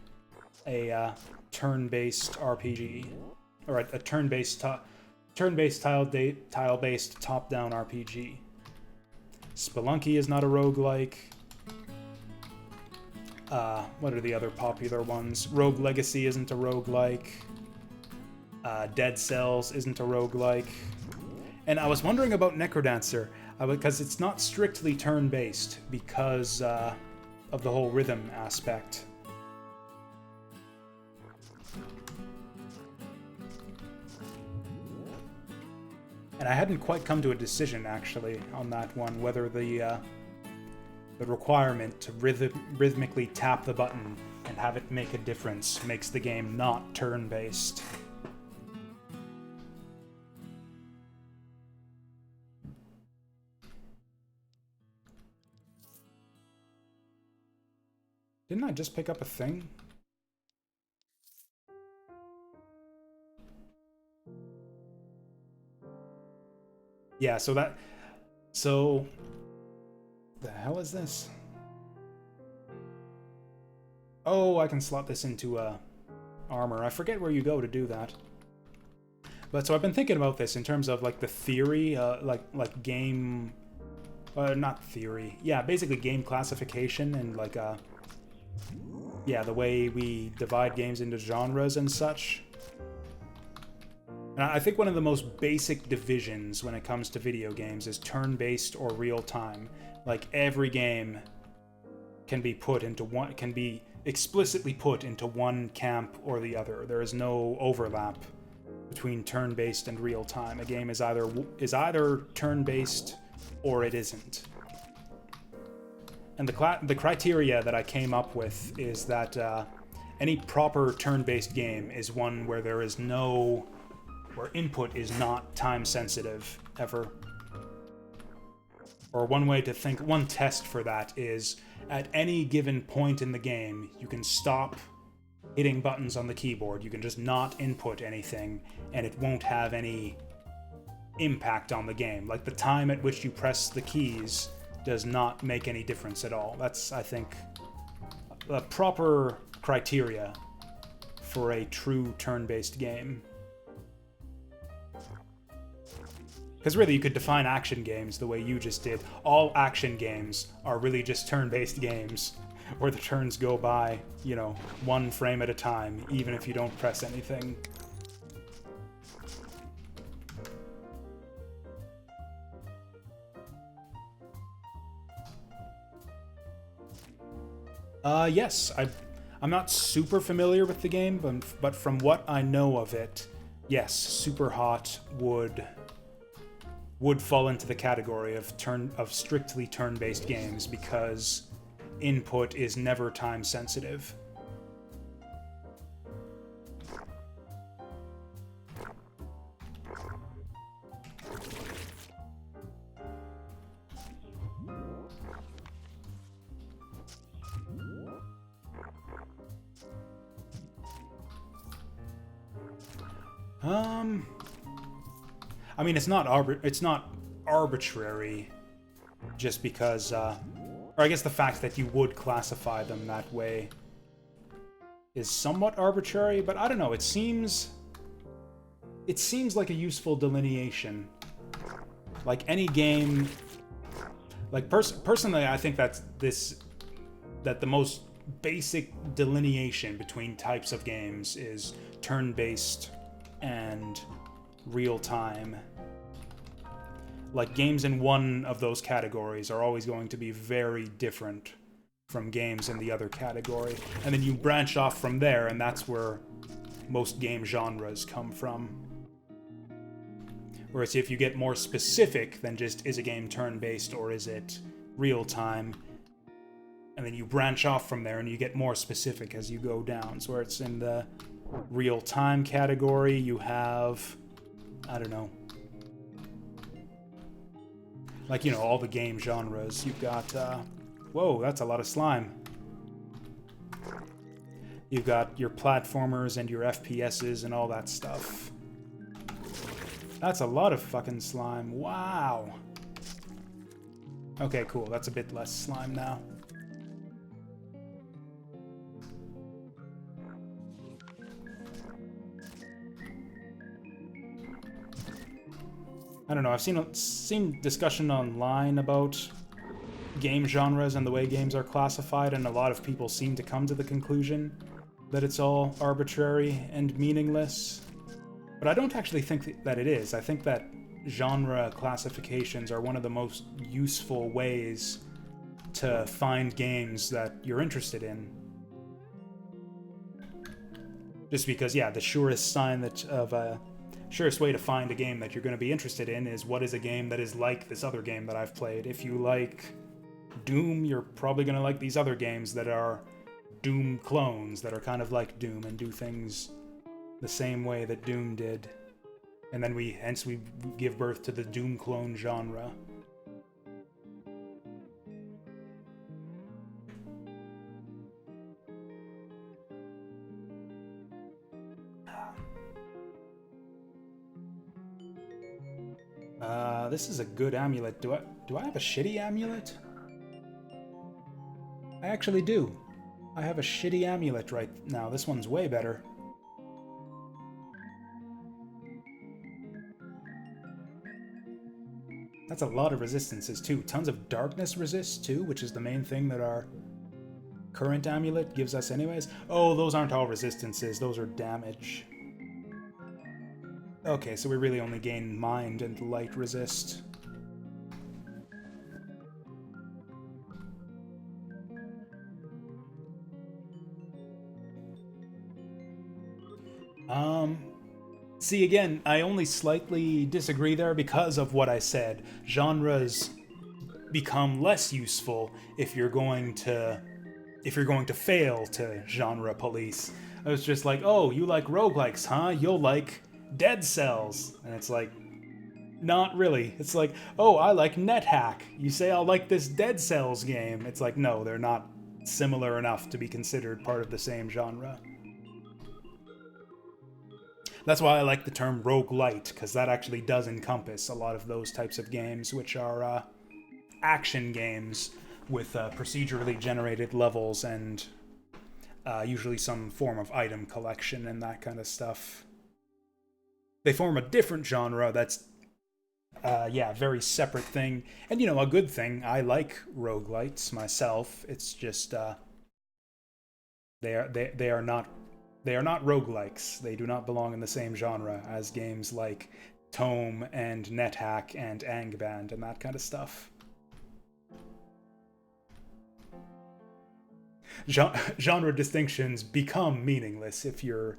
a turn-based RPG, or a turn-based tile-based top-down RPG. Spelunky is not a roguelike. What are the other popular ones? Rogue Legacy isn't a roguelike. Dead Cells isn't a roguelike. And I was wondering about Necrodancer, because it's not strictly turn-based because of the whole rhythm aspect. And I hadn't quite come to a decision, actually, on that one, whether the requirement to rhythmically tap the button and have it make a difference makes the game not turn-based. Didn't I just pick up a thing? Yeah, so the hell is this? Oh, I can slot this into a armor. I forget where you go to do that. But so I've been thinking about this in terms of like the theory, like game, not theory. Yeah, basically game classification and like yeah, the way we divide games into genres and such. And I think one of the most basic divisions when it comes to video games is turn-based or real-time. Like every game can be put into one, can be explicitly put into one camp or the other. There is no overlap between turn-based and real-time. A game is either turn-based or it isn't. And the criteria that I came up with is that any proper turn-based game is one where there is no, where input is not time-sensitive ever. Or one way to think, one test for that is at any given point in the game, you can stop hitting buttons on the keyboard. You can just not input anything, and it won't have any impact on the game. Like the time at which you press the keys does not make any difference at all. That's, I think, the proper criteria for a true turn-based game. Because really, you could define action games the way you just did. All action games are really just turn-based games, where the turns go by, you know, one frame at a time, even if you don't press anything. Yes, I'm not super familiar with the game, but from what I know of it, yes, Superhot would fall into the category of strictly turn-based games because input is never time sensitive. I mean, it's not arbitrary, just because, or I guess the fact that you would classify them that way is somewhat arbitrary, but I don't know, it seems like a useful delineation. Like any game, like personally, I think that the most basic delineation between types of games is turn-based and real-time. Like, games in one of those categories are always going to be very different from games in the other category. And then you branch off from there, and that's where most game genres come from. Whereas if you get more specific than just, is a game turn-based or is it real-time, and then you branch off from there and you get more specific as you go down. So where it's in the real-time category, you have, I don't know, like, you know, all the game genres. You've got, whoa, that's a lot of slime. You've got your platformers and your FPSs and all that stuff. That's a lot of fucking slime. Wow. Okay, cool. That's a bit less slime now. I don't know, I've seen discussion online about game genres and the way games are classified, and a lot of people seem to come to the conclusion that it's all arbitrary and meaningless. But I don't actually think that it is. I think that genre classifications are one of the most useful ways to find games that you're interested in. Just because, yeah, the surest sign surest way to find a game that you're going to be interested in is what is a game that is like this other game that I've played. If you like Doom, you're probably going to like these other games that are Doom clones, that are kind of like Doom and do things the same way that Doom did. And then hence we give birth to the Doom clone genre. This is a good amulet. Do I have a shitty amulet? I actually do. I have a shitty amulet right now. This one's way better. That's a lot of resistances, too. Tons of darkness resist, too, which is the main thing that our current amulet gives us anyways. Oh, those aren't all resistances. Those are damage. Okay, so we really only gain mind and light resist. See, again, I only slightly disagree there because of what I said. Genres become less useful if you're going to fail to genre police. I was just like, oh, you like roguelikes, huh? You'll like Dead Cells. And it's like, not really. It's like, oh, I like NetHack. You say I'll like this Dead Cells game. It's like, no, they're not similar enough to be considered part of the same genre. That's why I like the term roguelite, because that actually does encompass a lot of those types of games, which are action games with procedurally generated levels and usually some form of item collection and that kind of stuff. They form a different genre that's, very separate thing. And, a good thing. I like roguelites myself. It's just they are not roguelikes. They do not belong in the same genre as games like Tome and NetHack and Angband and that kind of stuff. Genre distinctions become meaningless if you're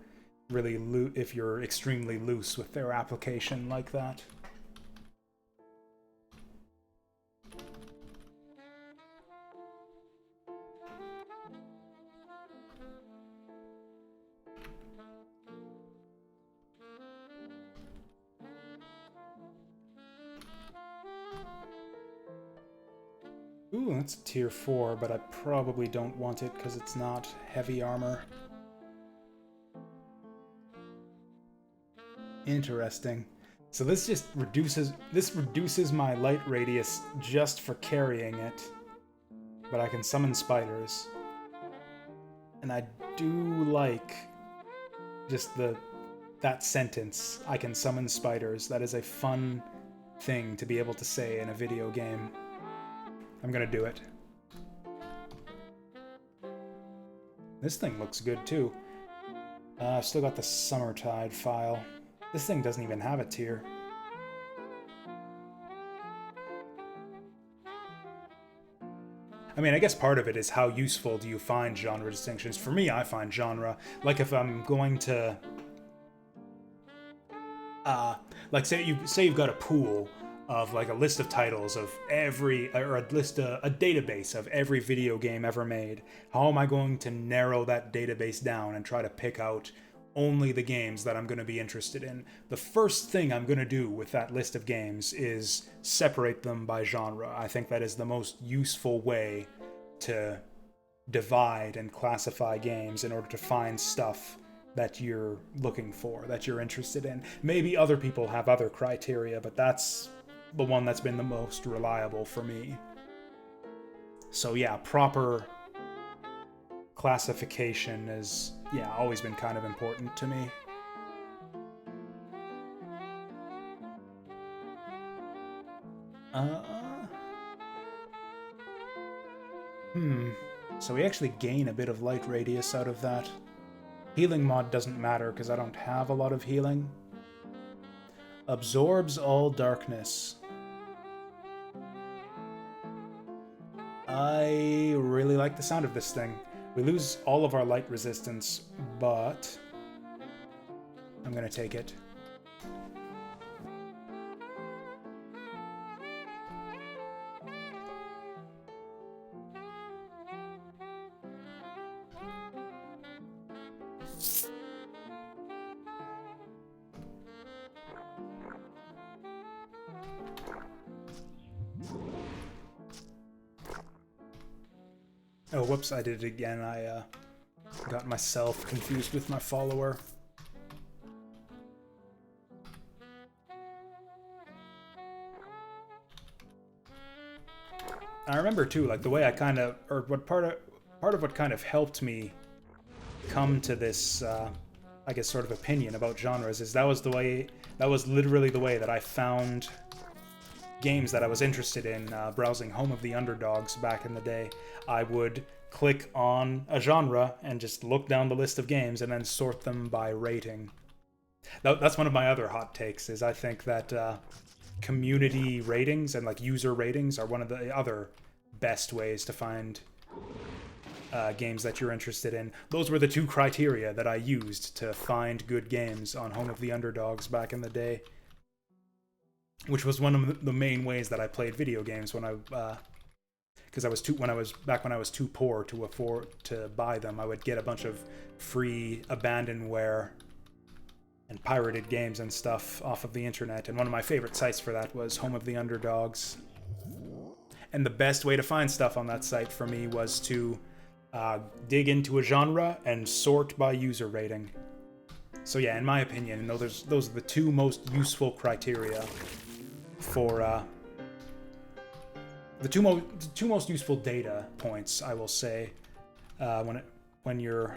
extremely loose with their application like that. Ooh, that's a tier 4, but I probably don't want it because it's not heavy armor. Interesting. So this just reduces my light radius just for carrying it, but I can summon spiders. And I do like just that sentence, I can summon spiders. That is a fun thing to be able to say in a video game. I'm gonna do it. This thing looks good too. I've still got the Summertide file. This thing doesn't even have a tier. I mean, I guess part of it is how useful do you find genre distinctions. For me, I find genre, like if I'm going to... like say you've got a pool of like a list of titles of a database of every video game ever made. How am I going to narrow that database down and try to pick out only the games that I'm going to be interested in? The first thing I'm going to do with that list of games is separate them by genre. I think that is the most useful way to divide and classify games in order to find stuff that you're looking for, that you're interested in. Maybe other people have other criteria, but that's the one that's been the most reliable for me. So yeah, proper classification is, always been kind of important to me. So we actually gain a bit of light radius out of that. Healing mod doesn't matter because I don't have a lot of healing. Absorbs all darkness. I really like the sound of this thing. We lose all of our light resistance, but I'm gonna take it. Oh, whoops, I did it again. I got myself confused with my follower. I remember too, like the way I kind of, or what part of what kind of helped me come to this, I guess, sort of opinion about genres is that was literally the way that I found games that I was interested in, browsing Home of the Underdogs back in the day, I would click on a genre and just look down the list of games and then sort them by rating. That's one of my other hot takes, is I think that community ratings and like user ratings are one of the other best ways to find games that you're interested in. Those were the two criteria that I used to find good games on Home of the Underdogs back in the day, which was one of the main ways that I played video games when because I was when I was too poor to afford to buy them. I would get a bunch of free abandonware and pirated games and stuff off of the internet, and one of my favorite sites for that was Home of the Underdogs. And the best way to find stuff on that site for me was to dig into a genre and sort by user rating. So yeah, in my opinion, those are the two most useful criteria for the two most useful data points, I will say, when you're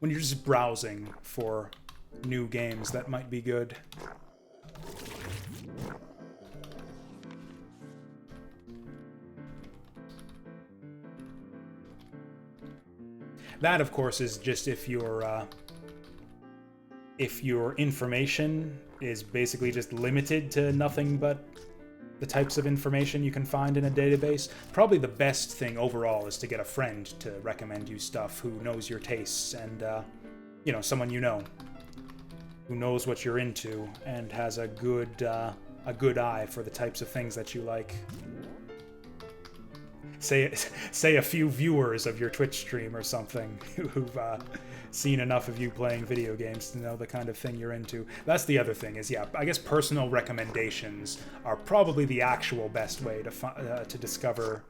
just browsing for new games that might be good. That, of course, is just if your information is basically just limited to nothing but the types of information you can find in a database. Probably the best thing overall is to get a friend to recommend you stuff who knows your tastes and, someone who knows what you're into and has a good eye for the types of things that you like. Say a few viewers of your Twitch stream or something who've seen enough of you playing video games to know the kind of thing you're into. That's the other thing is, yeah, I guess personal recommendations are probably the actual best way to discover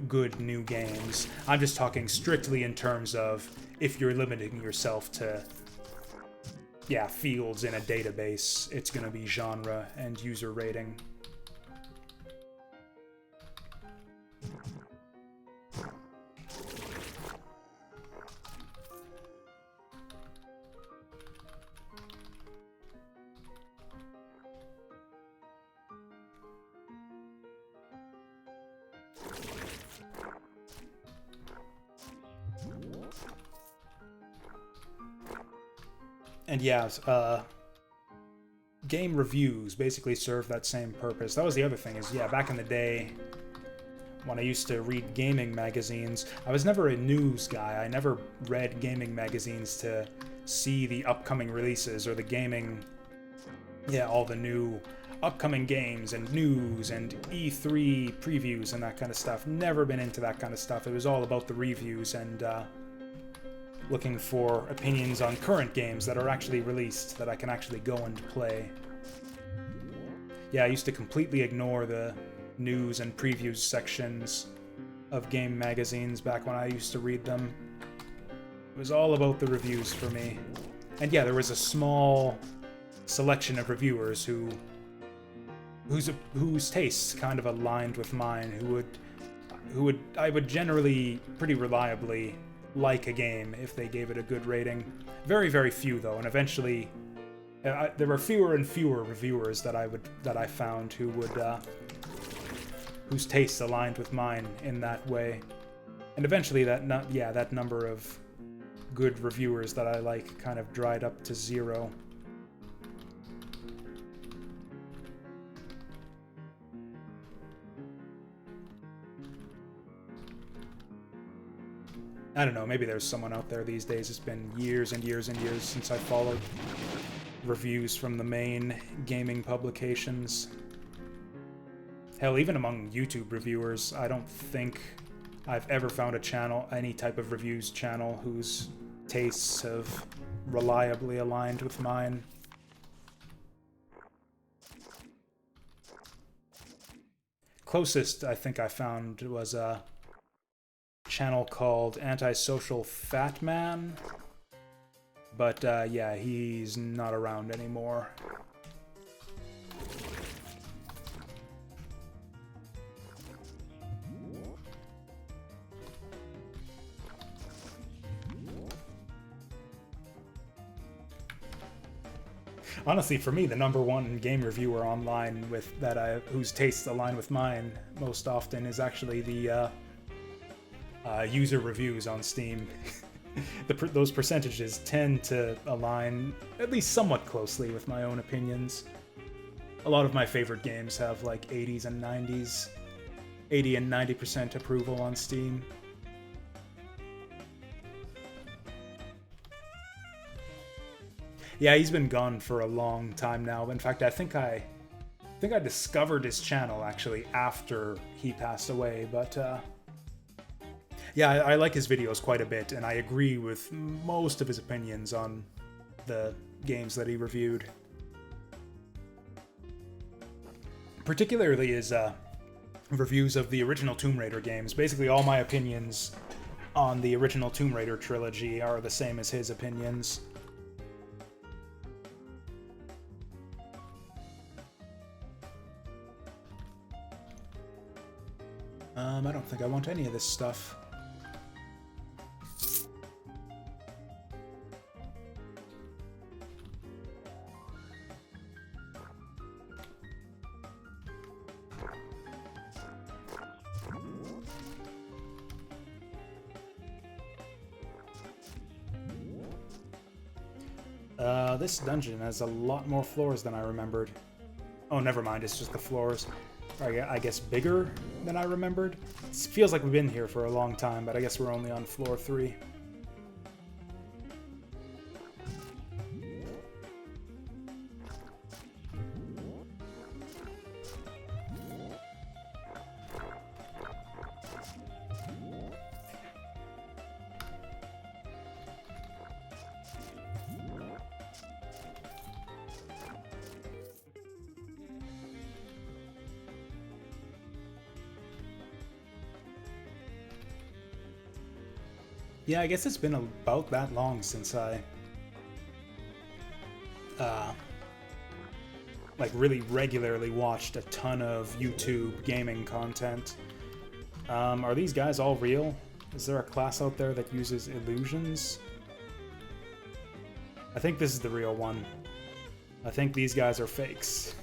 good new games. I'm just talking strictly in terms of if you're limiting yourself to fields in a database, it's going to be genre and user rating. And yeah, game reviews basically serve that same purpose. That was the other thing is, back in the day, when I used to read gaming magazines, I was never a news guy. I never read gaming magazines to see the upcoming releases or the gaming, all the new upcoming games and news and E3 previews and that kind of stuff. Never been into that kind of stuff. It was all about the reviews and looking for opinions on current games that are actually released that I can actually go and play. Yeah, I used to completely ignore the news and previews sections of game magazines back when I used to read them. It was all about the reviews for me. And yeah, there was a small selection of reviewers whose tastes kind of aligned with mine, I would generally pretty reliably like a game if they gave it a good rating. Very, very few though, and eventually there were fewer and fewer reviewers that I found who would whose tastes aligned with mine in that way. And eventually that number of good reviewers that I like kind of dried up to zero. I don't know, maybe there's someone out there these days. It's been years and years and years since I followed reviews from the main gaming publications. Hell, even among YouTube reviewers, I don't think I've ever found a channel, any type of reviews channel, whose tastes have reliably aligned with mine. Closest I think I found was a channel called Antisocial Fat Man, but he's not around anymore. Honestly, for me, the #1 game reviewer online with whose tastes align with mine most often is actually the user reviews on Steam. Those percentages tend to align at least somewhat closely with my own opinions. A lot of my favorite games have like 80s and 90s, 80 and 90% approval on Steam. Yeah, he's been gone for a long time now. In fact, I think I discovered his channel actually after he passed away, but yeah, I like his videos quite a bit, and I agree with most of his opinions on the games that he reviewed. Particularly his reviews of the original Tomb Raider games. Basically, all my opinions on the original Tomb Raider trilogy are the same as his opinions. I don't think I want any of this stuff. This dungeon has a lot more floors than I remembered. Oh, never mind, it's just the floors. I guess bigger than I remembered. It feels like we've been here for a long time, but I guess we're only on floor 3. Yeah, I guess it's been about that long since I like really regularly watched a ton of YouTube gaming content. Are these guys all real? Is there a class out there that uses illusions? I think this is the real one. I think these guys are fakes.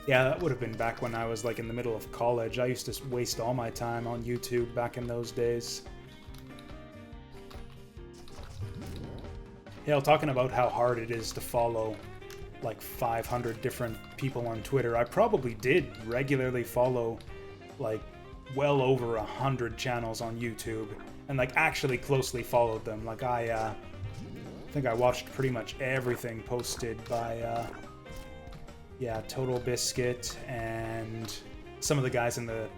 Yeah, that would have been back when I was like in the middle of college. I used to waste all my time on YouTube back in those days. Hell, talking about how hard it is to follow like 500 different people on Twitter, I probably did regularly follow like well over 100 channels on YouTube and like actually closely followed them. Like I think I watched pretty much everything posted by yeah, Total Biscuit and some of the guys in the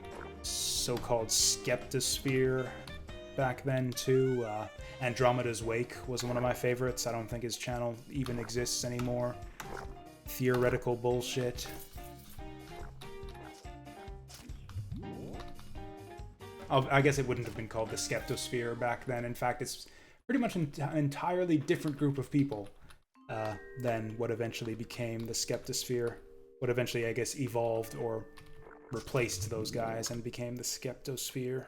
so-called Skeptosphere back then too. Andromeda's Wake was one of my favorites. I don't think his channel even exists anymore. Theoretical bullshit. I guess it wouldn't have been called the Skeptosphere back then. In fact, it's pretty much an entirely different group of people than what eventually became the Skeptosphere. What eventually, I guess, evolved or replaced those guys and became the Skeptosphere.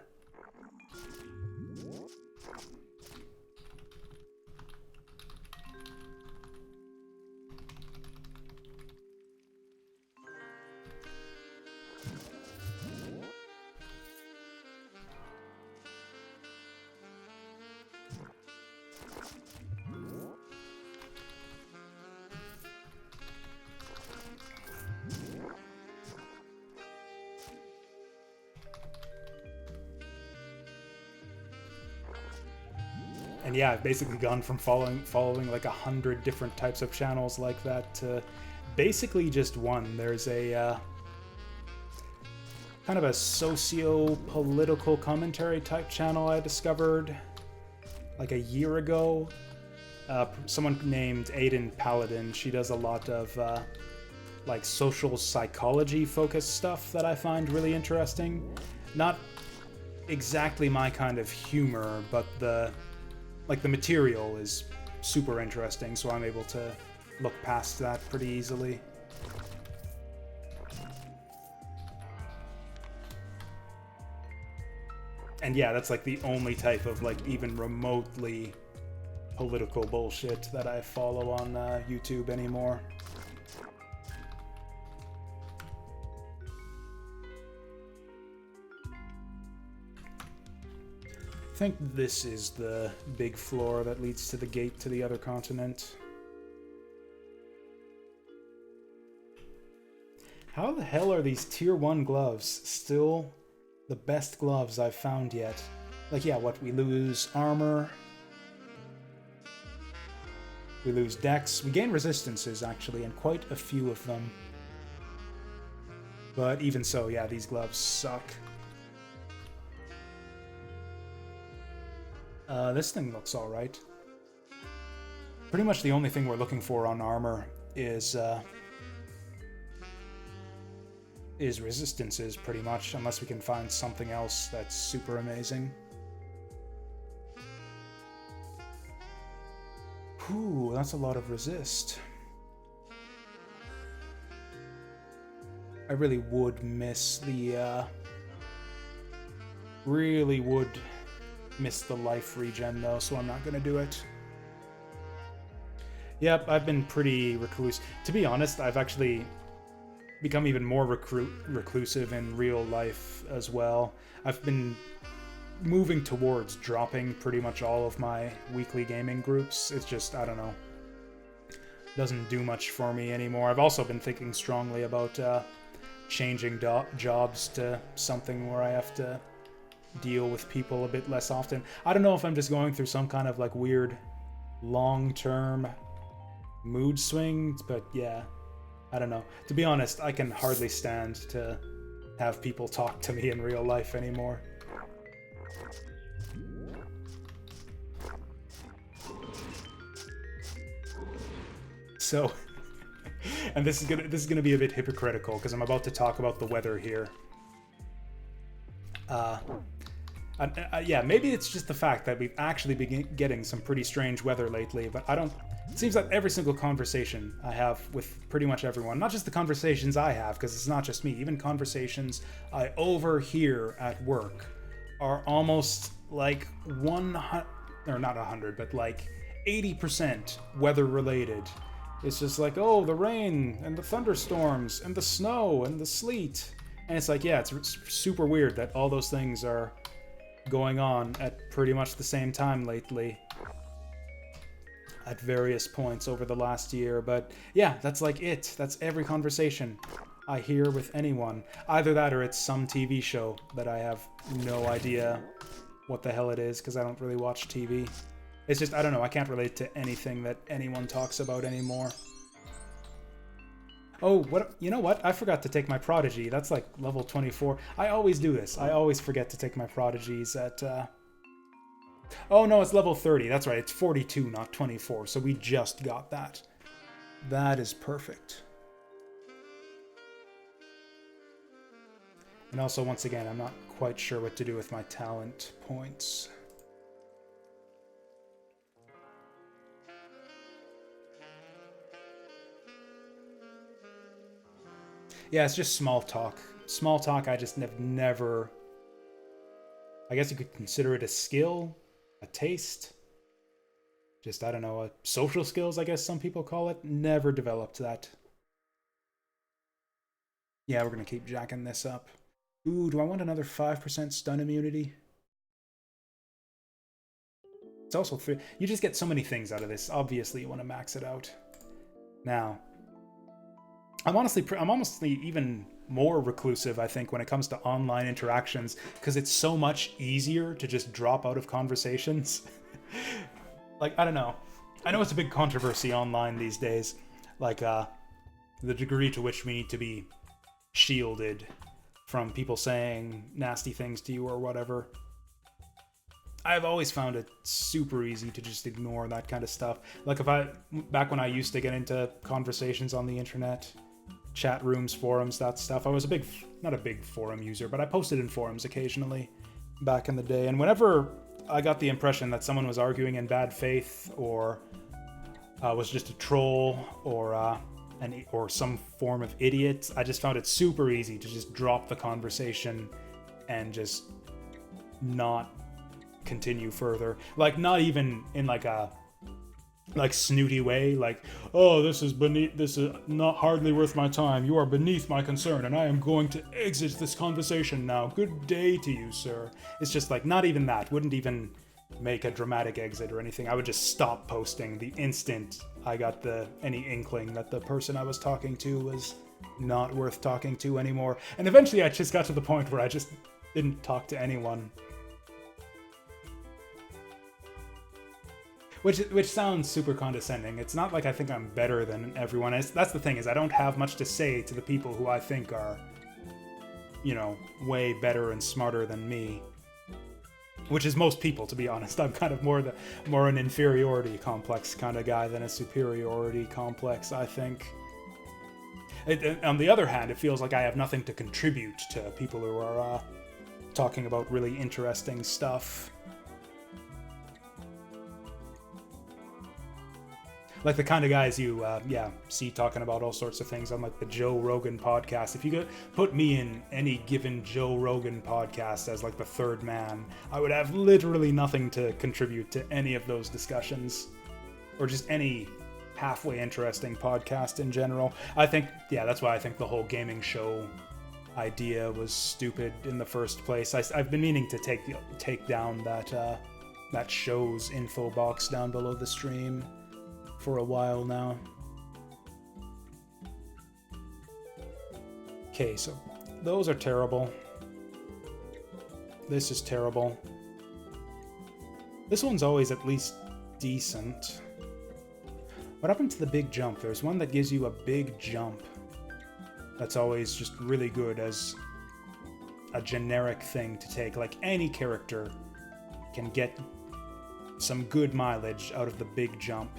And yeah, I've basically gone from following like 100 different types of channels like that to basically just one. There's a kind of a socio-political commentary type channel I discovered like a year ago. Someone named Aiden Paladin. She does a lot of like social psychology focused stuff that I find really interesting. Not exactly my kind of humor, but the material is super interesting, so I'm able to look past that pretty easily. And yeah, that's like the only type of like even remotely political bullshit that I follow on YouTube anymore. I think this is the big floor that leads to the gate to the other continent. How the hell are these tier 1 gloves still the best gloves I've found yet? Like, yeah, what, we lose armor, we lose dex, we gain resistances, actually, and quite a few of them. But even so, yeah, these gloves suck. This thing looks alright. Pretty much the only thing we're looking for on armor is resistances, pretty much, unless we can find something else that's super amazing. Whew, that's a lot of resist. I really would miss the, really would miss the life regen, though, so I'm not gonna do it. Yep, I've been pretty recluse. To be honest, I've actually become even more reclusive in real life as well. I've been moving towards dropping pretty much all of my weekly gaming groups. It's just, I don't know, doesn't do much for me anymore. I've also been thinking strongly about changing jobs to something where I have to deal with people a bit less often. I don't know if I'm just going through some kind of like weird long-term mood swings, but yeah, I don't know. To be honest, I can hardly stand to have people talk to me in real life anymore. So, and this is gonna be a bit hypocritical because I'm about to talk about the weather here. Yeah, maybe it's just the fact that we've actually been getting some pretty strange weather lately, but I don't... It seems like every single conversation I have with pretty much everyone, not just the conversations I have, because it's not just me, even conversations I overhear at work are almost like 100, or not 100, but like 80% weather related. It's just like, oh, the rain and the thunderstorms and the snow and the sleet. And it's like, yeah, it's super weird that all those things are going on at pretty much the same time lately at various points over the last year. But yeah, that's like it. That's every conversation I hear with anyone. Either that or it's some TV show that I have no idea what the hell it is because I don't really watch TV. It's just, I don't know, I can't relate to anything that anyone talks about anymore. Oh, what? You know what? I forgot to take my prodigy. That's like level 24. I always do this. I always forget to take my prodigies at... Oh, no, it's level 30. That's right. It's 42, not 24. So we just got that. That is perfect. And also, once again, I'm not quite sure what to do with my talent points. Yeah, it's just small talk. Small talk, I just have never... I guess you could consider it a skill, a taste. Just, I don't know, a social skills, I guess some people call it. Never developed that. Yeah, we're going to keep jacking this up. Ooh, do I want another 5% stun immunity? It's also 3. You just get so many things out of this. Obviously, you want to max it out. Now... I'm honestly even more reclusive, I think, when it comes to online interactions, because it's so much easier to just drop out of conversations. Like, I don't know. I know it's a big controversy online these days, like the degree to which we need to be shielded from people saying nasty things to you or whatever. I've always found it super easy to just ignore that kind of stuff. Like back when I used to get into conversations on the internet, chat rooms, forums, that stuff. I was not a big forum user, but I posted in forums occasionally back in the day. And whenever I got the impression that someone was arguing in bad faith or was just a troll or some form of idiot, I just found it super easy to just drop the conversation and just not continue further. Like, not even in like a snooty way, like, oh, this is not hardly worth my time. You are beneath my concern, and I am going to exit this conversation now. Good day to you, sir. It's just like, not even that. Wouldn't even make a dramatic exit or anything. I would just stop posting the instant I got any inkling that the person I was talking to was not worth talking to anymore. And eventually I just got to the point where I just didn't talk to anyone. Which sounds super condescending. It's not like I think I'm better than everyone. That's the thing, is I don't have much to say to the people who I think are, you know, way better and smarter than me. Which is most people, to be honest. I'm kind of more an inferiority complex kind of guy than a superiority complex, I think. On the other hand, it feels like I have nothing to contribute to people who are talking about really interesting stuff. Like the kind of guys you, see talking about all sorts of things on, like, the Joe Rogan podcast. If you could put me in any given Joe Rogan podcast as, like, the third man, I would have literally nothing to contribute to any of those discussions. Or just any halfway interesting podcast in general. I think, that's why I think the whole gaming show idea was stupid in the first place. I've been meaning to take down that show's info box down below the stream for a while now. Okay, so those are terrible. This is terrible. This one's always at least decent. What happened to the big jump? There's one that gives you a big jump. That's always just really good as a generic thing to take. Like, any character can get some good mileage out of the big jump.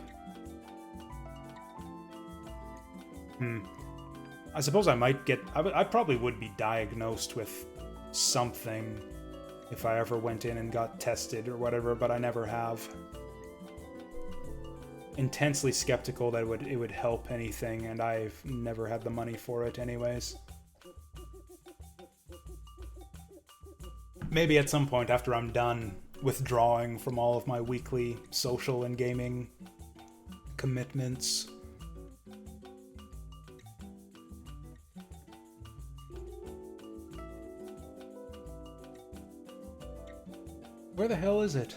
I suppose I might get... I probably would be diagnosed with something if I ever went in and got tested or whatever, but I never have. Intensely skeptical that it would help anything, and I've never had the money for it anyways. Maybe at some point after I'm done withdrawing from all of my weekly social and gaming commitments. Where the hell is it?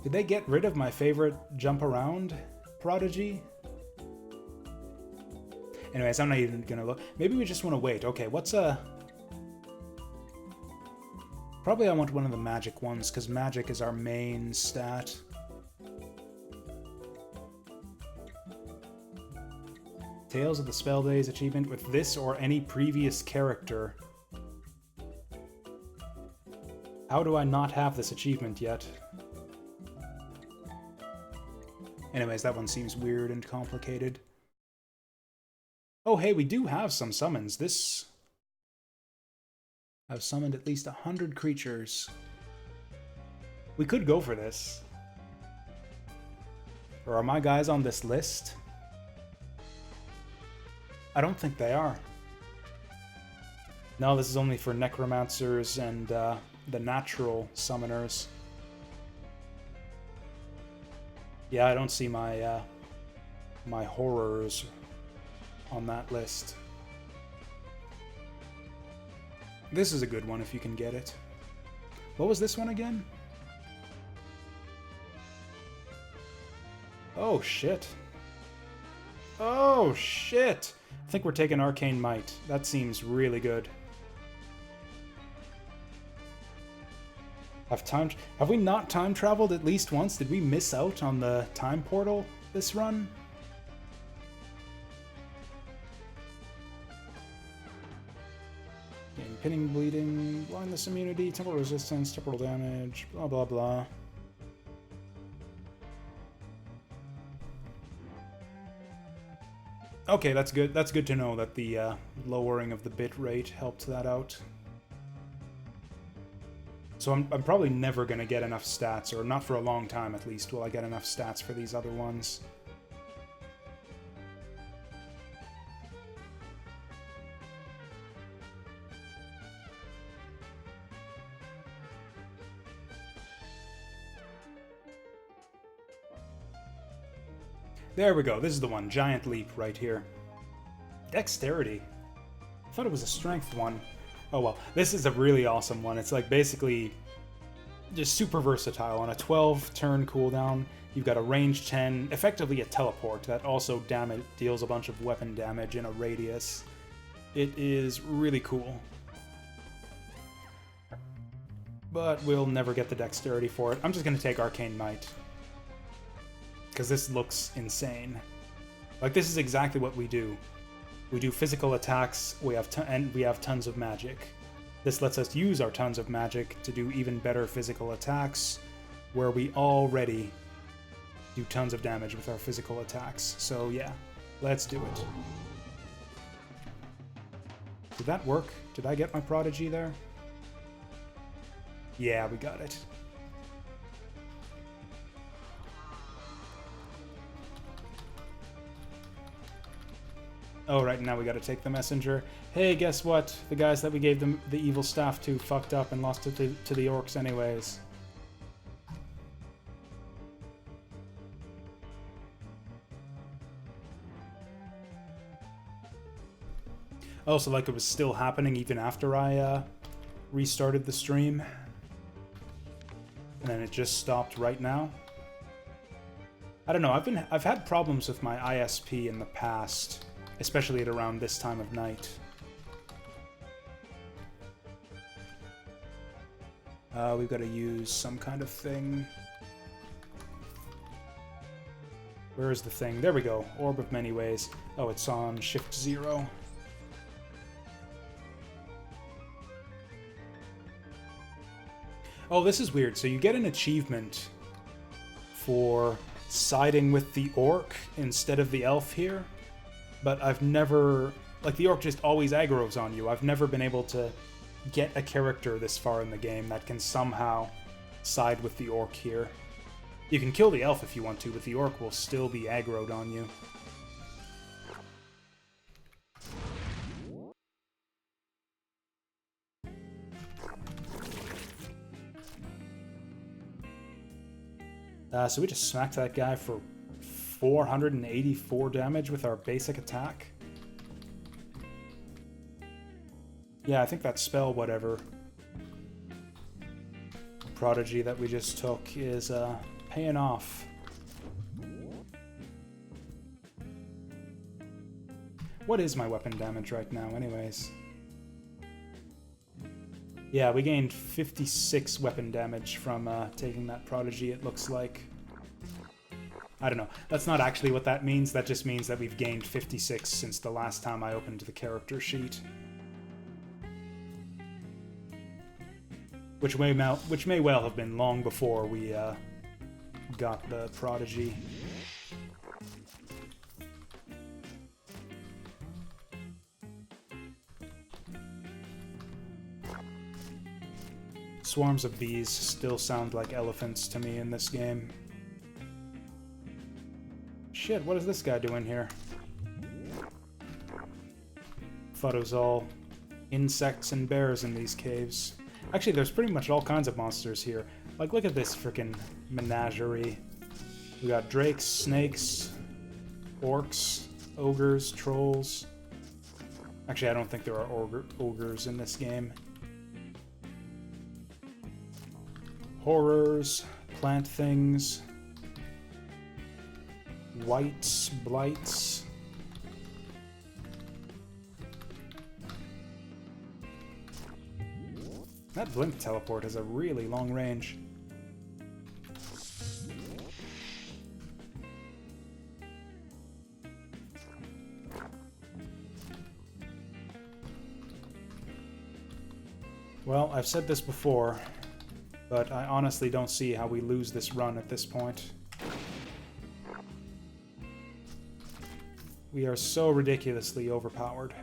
Did they get rid of my favorite jump around prodigy? Anyways, I'm not even gonna look. Maybe we just want to wait. Okay, what's a... Probably I want one of the magic ones, because magic is our main stat. Tales of the Spell Days achievement with this or any previous character. How do I not have this achievement yet? Anyways, that one seems weird and complicated. Oh, hey, we do have some summons. This... I've summoned at least 100 creatures. We could go for this. Or are my guys on this list? I don't think they are. No, this is only for necromancers and the natural summoners. Yeah, I don't see my my horrors on that list. This is a good one if you can get it. What was this one again? Oh, shit. Oh, shit! I think we're taking Arcane Might. That seems really good. Have we not time traveled at least once? Did we miss out on the time portal this run? Gain pinning, bleeding, blindness immunity, temporal resistance, temporal damage, blah blah blah. Okay, that's good. That's good to know that the lowering of the bit rate helped that out. So I'm probably never going to get enough stats, or not for a long time at least, will I get enough stats for these other ones. There we go. This is the one. Giant leap right here. Dexterity. I thought it was a strength one. Oh well. This is a really awesome one. It's like basically just super versatile. On a 12-turn cooldown, you've got a range 10, effectively a teleport that also deals a bunch of weapon damage in a radius. It is really cool. But we'll never get the dexterity for it. I'm just going to take Arcane Might. Because this looks insane. Like, this is exactly what we do. We do physical attacks, and we have tons of magic. This lets us use our tons of magic to do even better physical attacks, where we already do tons of damage with our physical attacks. So yeah, let's do it. Did that work? Did I get my Prodigy there? Yeah, we got it. Oh, right, now we gotta take the messenger. Hey, guess what? The guys that we gave them the evil staff to fucked up and lost it to the orcs anyways. Oh, so like it was still happening even after I restarted the stream? And then it just stopped right now? I don't know, I've had problems with my ISP in the past, especially at around this time of night. We've got to use some kind of thing. Where is the thing? There we go. Orb of Many Ways. Oh, it's on Shift 0. Oh, this is weird. So you get an achievement for siding with the orc instead of the elf here. But I've never... Like, the orc just always aggroes on you. I've never been able to get a character this far in the game that can somehow side with the orc here. You can kill the elf if you want to, but the orc will still be aggroed on you. So we just smacked that guy for 484 damage with our basic attack. Yeah, I think that spell, whatever, Prodigy that we just took is paying off. What is my weapon damage right now, anyways? Yeah, we gained 56 weapon damage from taking that Prodigy, it looks like. I don't know. That's not actually what that means. That just means that we've gained 56 since the last time I opened the character sheet. Which may well have been long before we got the Prodigy. Swarms of bees still sound like elephants to me in this game. Shit, what is this guy doing here? Thought it was all insects and bears in these caves. Actually, there's pretty much all kinds of monsters here. Like, look at this frickin' menagerie. We got drakes, snakes, orcs, ogres, trolls. Actually, I don't think there are ogres in this game. Horrors, plant things, wights, blights. That blink teleport has a really long range. Well, I've said this before, but I honestly don't see how we lose this run at this point. We are so ridiculously overpowered.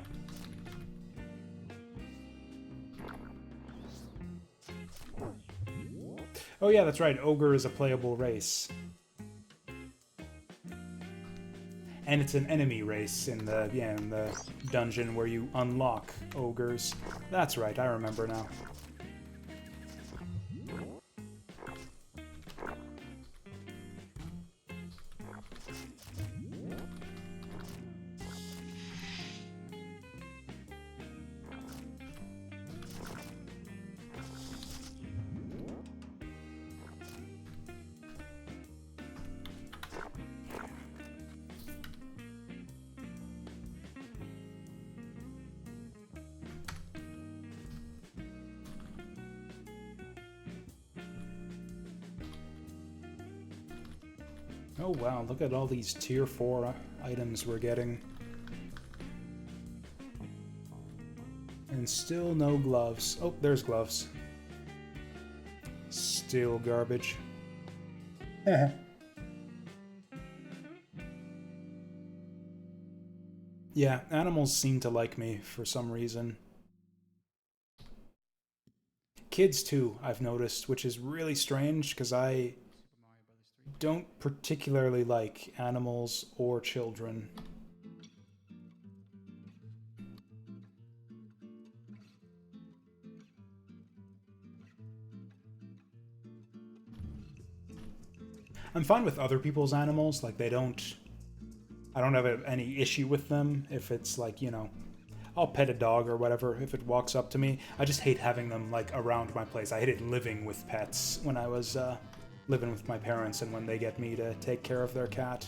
Oh yeah, that's right, Ogre is a playable race. And it's an enemy race in the dungeon where you unlock ogres. That's right, I remember now. Oh wow, look at all these tier 4 items we're getting. And still no gloves. Oh, there's gloves. Still garbage. Yeah, animals seem to like me for some reason. Kids too, I've noticed, which is really strange because I don't particularly like animals or children. I'm fine with other people's animals, like I don't have any issue with them if it's like, you know, I'll pet a dog or whatever if it walks up to me. I just hate having them like around my place. I hated living with pets when I was living with my parents and when they get me to take care of their cat.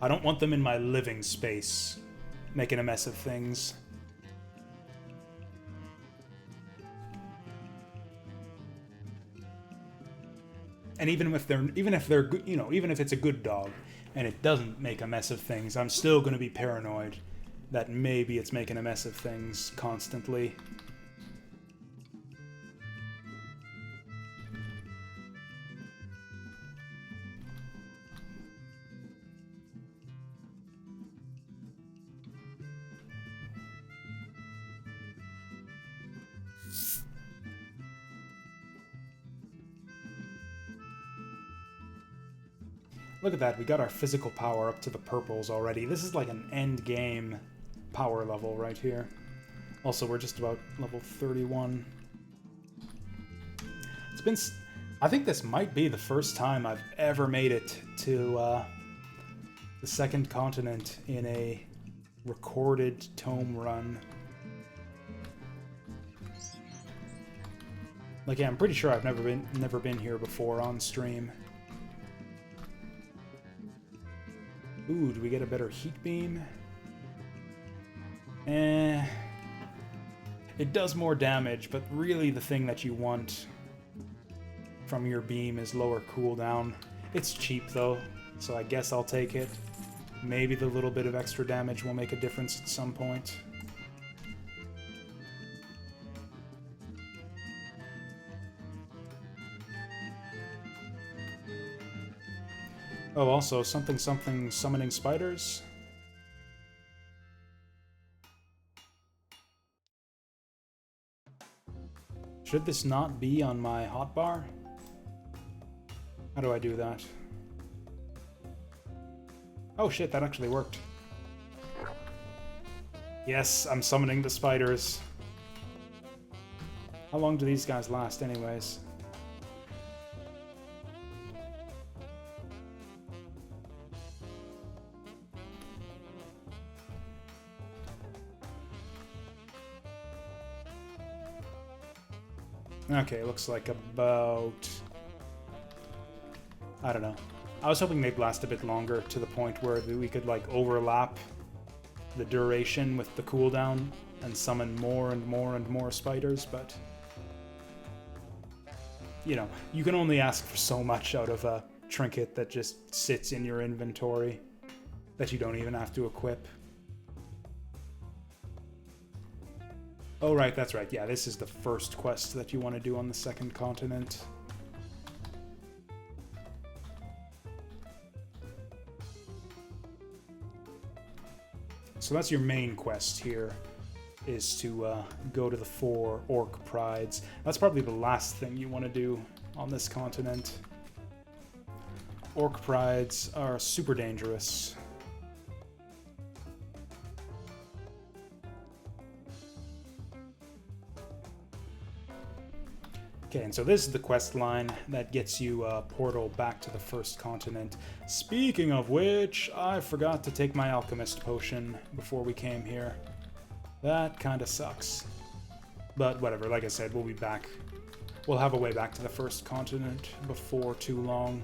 I don't want them in my living space, making a mess of things. And even if they're good, you know, even if it's a good dog and it doesn't make a mess of things, I'm still going to be paranoid that maybe it's making a mess of things constantly. Look at that, we got our physical power up to the purples already. This is like an end game power level right here. Also, we're just about level 31. It's been... I think this might be the first time I've ever made it to the second continent in a recorded Tome run. Like, yeah, I'm pretty sure I've never been here before on stream. Ooh, do we get a better heat beam? It does more damage, but really the thing that you want from your beam is lower cooldown. It's cheap though, so I guess I'll take it. Maybe the little bit of extra damage will make a difference at some point. Oh, also, something summoning spiders. Should this not be on my hotbar? How do I do that? Oh shit, that actually worked. Yes, I'm summoning the spiders. How long do these guys last anyways? Okay, looks like about... I don't know. I was hoping they'd last a bit longer to the point where we could, like, overlap the duration with the cooldown and summon more and more and more spiders, but... You know, you can only ask for so much out of a trinket that just sits in your inventory that you don't even have to equip. Oh, right, that's right. Yeah, this is the first quest that you want to do on the second continent. So that's your main quest here, is to go to the 4 orc prides. That's probably the last thing you want to do on this continent. Orc prides are super dangerous. Okay, and so this is the quest line that gets you a portal back to the first continent. Speaking of which, I forgot to take my alchemist potion before we came here. That kinda sucks. But whatever, like I said, we'll be back. We'll have a way back to the first continent before too long.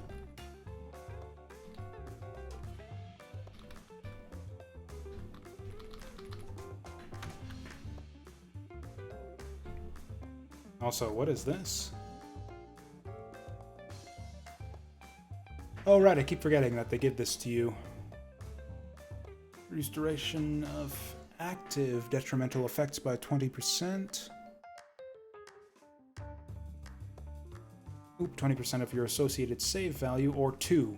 Also, what is this? Oh, right, I keep forgetting that they give this to you. Reduce duration of active detrimental effects by 20%. Oop, 20% of your associated save value, or 2.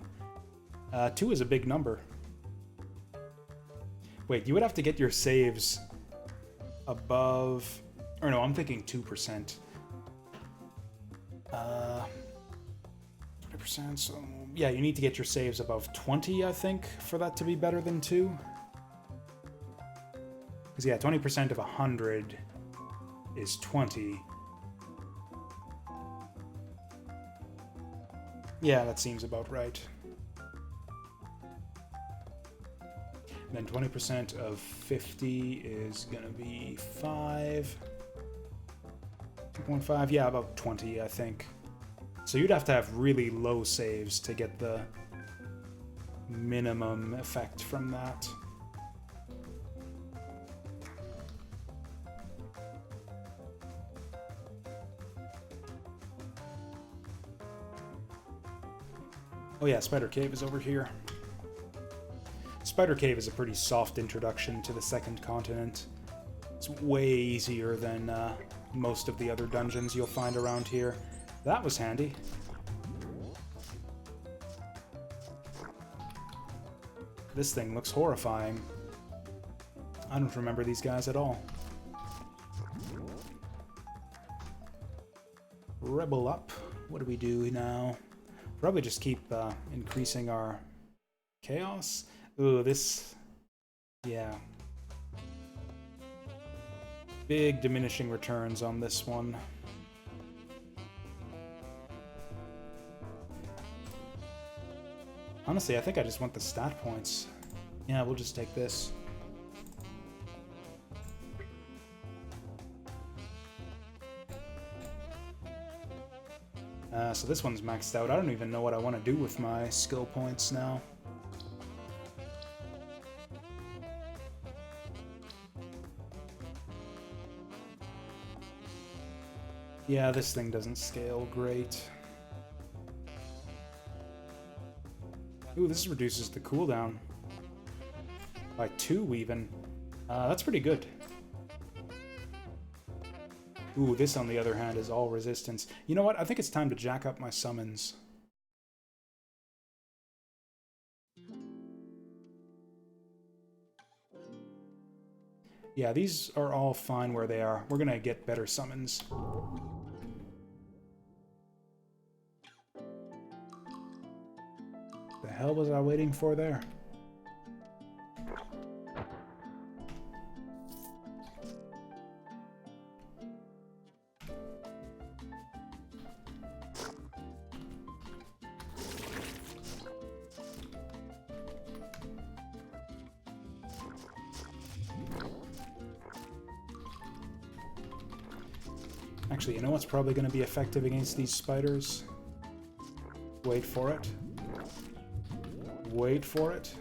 2 is a big number. Wait, you would have to get your saves above... Or no, I'm thinking 2%. 20%, so... Yeah, you need to get your saves above 20, I think, for that to be better than 2. Because, yeah, 20% of 100 is 20. Yeah, that seems about right. And then 20% of 50 is going to be 5. 2.5, yeah, about 20, I think. So you'd have to have really low saves to get the minimum effect from that. Oh yeah, Spider Cave is over here. Spider Cave is a pretty soft introduction to the second continent. It's way easier than most of the other dungeons you'll find around here. That was handy. This thing looks horrifying. I don't remember these guys at all. Rebel up. What do we do now? Probably just keep increasing our chaos. Ooh, this... Yeah. Big diminishing returns on this one. Honestly, I think I just want the stat points. Yeah, we'll just take this. So this one's maxed out. I don't even know what I want to do with my skill points now. Yeah, this thing doesn't scale great. Ooh, this reduces the cooldown by 2 even. That's pretty good. Ooh, this on the other hand is all resistance. You know what? I think it's time to jack up my summons. Yeah, these are all fine where they are. We're gonna get better summons. The hell was I waiting for there? Actually, you know what's probably going to be effective against these spiders? Wait for it. Wait for it.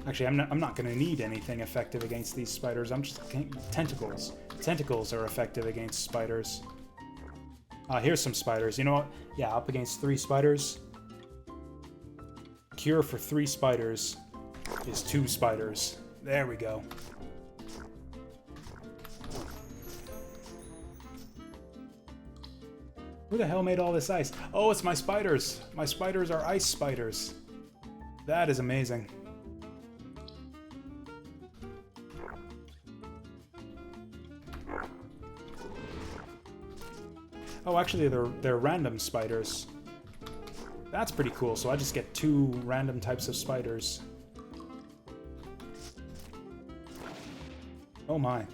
Actually, I'm not going to need anything effective against these spiders. I'm just... Tentacles. Tentacles are effective against spiders. Here's some spiders. You know what? Yeah, up against 3 spiders. Cure for 3 spiders is 2 spiders. There we go. Who the hell made all this ice? Oh, it's my spiders! My spiders are ice spiders. That is amazing. Oh, actually, they're random spiders. That's pretty cool, so I just get 2 random types of spiders. Oh my.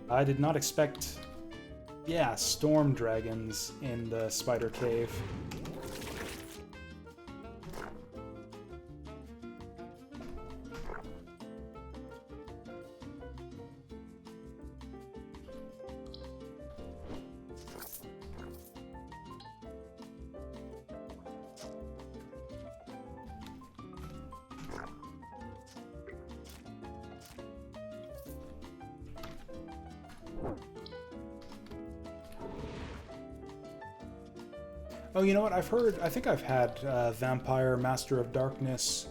I did not expect, yeah, storm dragons in the spider cave. Oh, you know what? I think I've had Vampire Master of Darkness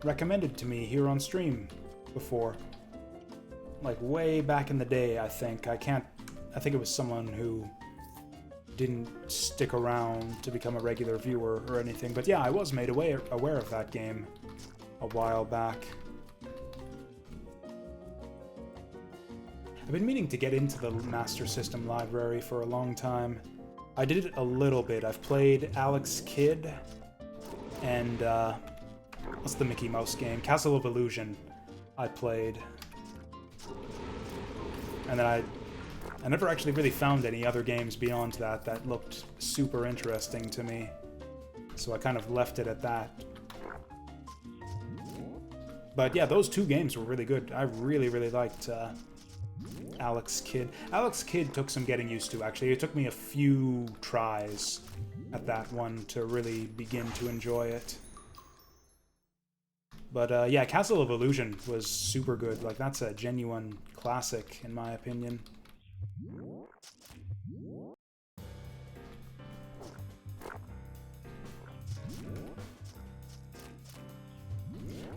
recommended to me here on stream before. Like, way back in the day, I think. I think it was someone who didn't stick around to become a regular viewer or anything. But yeah, I was made aware of that game a while back. I've been meaning to get into the Master System library for a long time. I did it a little bit. I've played Alex Kidd and, what's the Mickey Mouse game? Castle of Illusion I played. And then I never actually really found any other games beyond that looked super interesting to me. So I kind of left it at that. But yeah, those two games were really good. I really, really liked Alex Kidd. Alex Kidd took some getting used to, actually. It took me a few tries at that one to really begin to enjoy it. But yeah, Castle of Illusion was super good. Like, that's a genuine classic, in my opinion.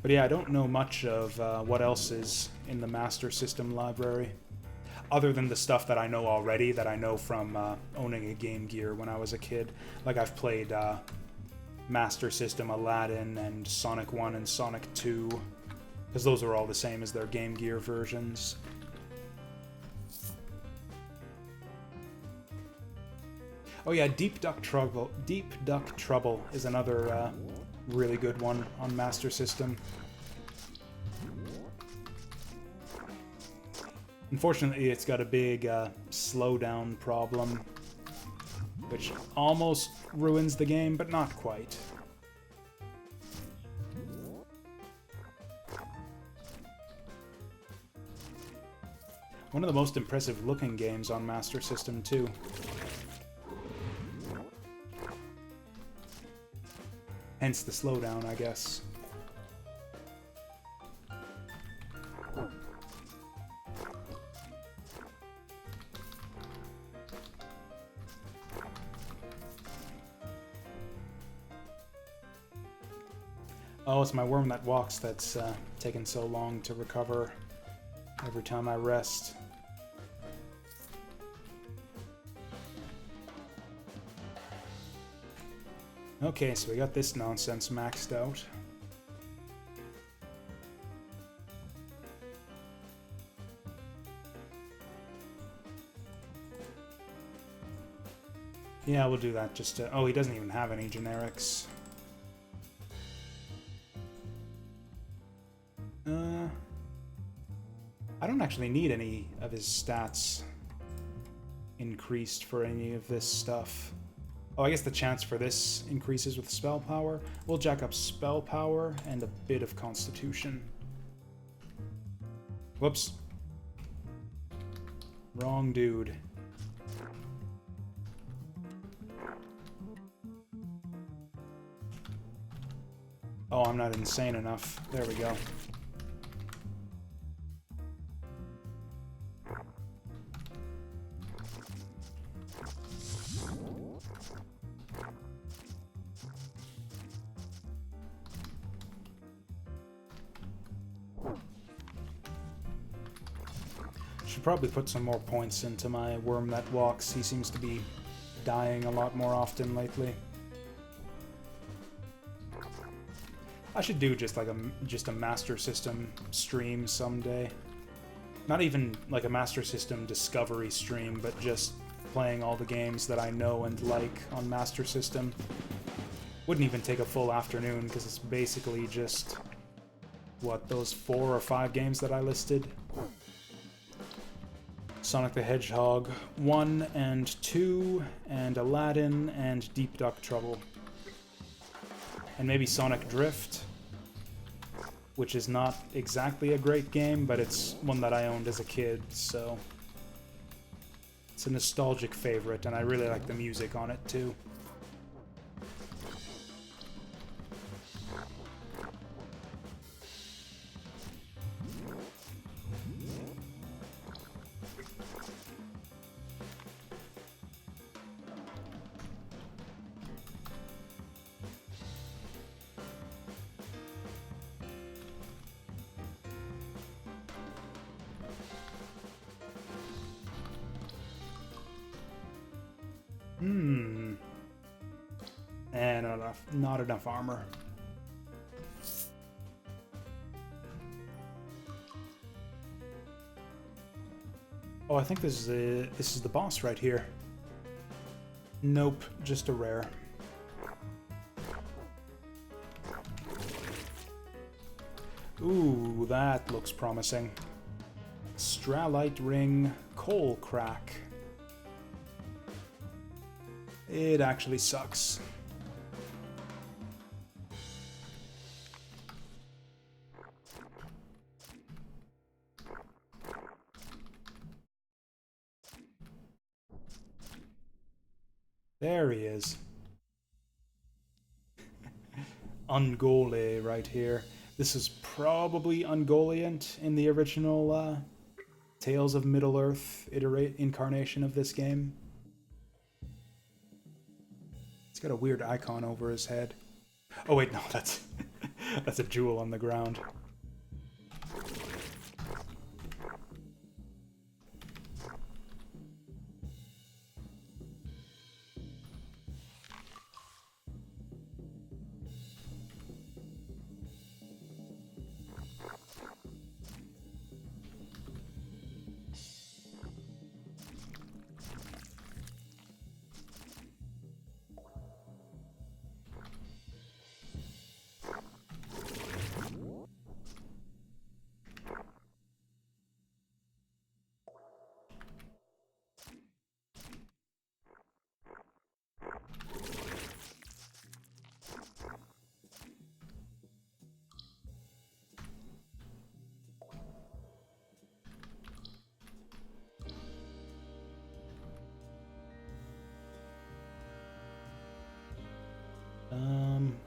But yeah, I don't know much of what else is in the Master System library, other than the stuff that I know already, that I know from owning a Game Gear when I was a kid. Like, I've played Master System, Aladdin, and Sonic 1 and Sonic 2, because those are all the same as their Game Gear versions. Oh yeah, Deep Duck Trouble is another really good one on Master System. Unfortunately, it's got a big slowdown problem, which almost ruins the game, but not quite. One of the most impressive looking games on Master System, too. Hence the slowdown, I guess. Oh, it's my worm that walks that's taken so long to recover every time I rest. Okay, so we got this nonsense maxed out. Yeah, we'll do that just to... Oh, he doesn't even have any generics. I don't actually need any of his stats increased for any of this stuff. Oh, I guess the chance for this increases with spell power. We'll jack up spell power and a bit of constitution. Whoops. Wrong dude. Oh, I'm not insane enough. There we go. Should probably put some more points into my worm that walks. He seems to be dying a lot more often lately. I should do just like a Master System stream someday. Not even like a Master System discovery stream, but just playing all the games that I know and like on Master System. Wouldn't even take a full afternoon, because it's basically just, what, those 4 or 5 games that I listed? Sonic the Hedgehog 1 and 2, and Aladdin, and Deep Duck Trouble. And maybe Sonic Drift, which is not exactly a great game, but it's one that I owned as a kid, so it's a nostalgic favorite, and I really like the music on it too. Hmm. And not enough armor. Oh, I think this is the boss right here. Nope, just a rare. Ooh, that looks promising. Stralite Ring Coal Crack. It actually sucks. There he is. Ungole right here. This is probably Ungoliant in the original Tales of Middle-earth incarnation of this game. He's got a weird icon over his head. Oh wait, no, that's that's a jewel on the ground.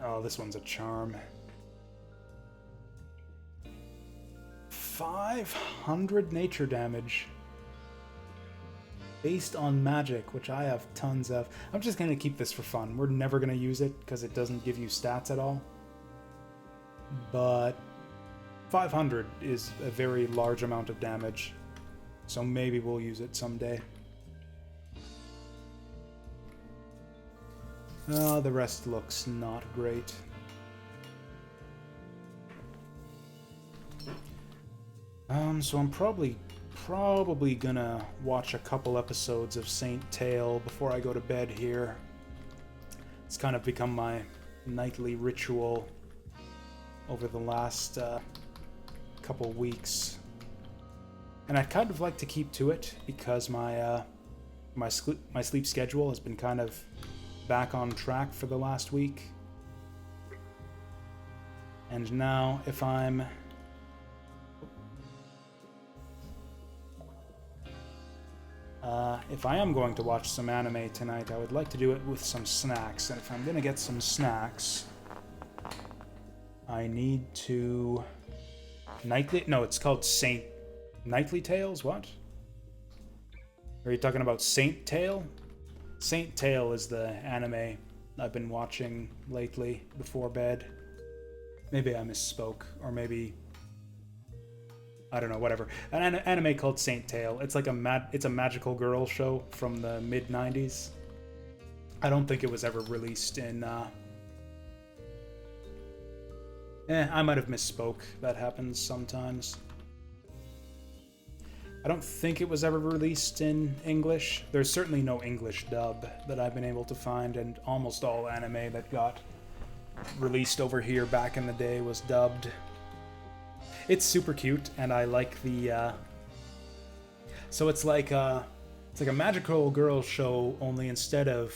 Oh, this one's a charm. 500 nature damage. Based on magic, which I have tons of. I'm just going to keep this for fun. We're never going to use it because it doesn't give you stats at all. But 500 is a very large amount of damage. So maybe we'll use it someday. The rest looks not great. So I'm probably gonna watch a couple episodes of Saint Tail before I go to bed here. It's kind of become my nightly ritual over the last couple weeks. And I'd kind of like to keep to it because my sleep schedule has been kind of back on track for the last week. And now if I am going to watch some anime tonight, I would like to do it with some snacks. And if I'm gonna get some snacks, I need to... No, it's called Nightly Tales? What? Are you talking about Saint Tail? Saint Tail is the anime I've been watching lately before bed. Maybe I misspoke, or maybe... I don't know, whatever. An anime called Saint Tail. It's like it's a magical girl show from the mid-90s. I don't think it was ever released in... I might have misspoke. That happens sometimes. I don't think it was ever released in English. There's certainly no English dub that I've been able to find, and almost all anime that got released over here back in the day was dubbed. It's super cute, and I like the... So it's like a magical girl show, only instead of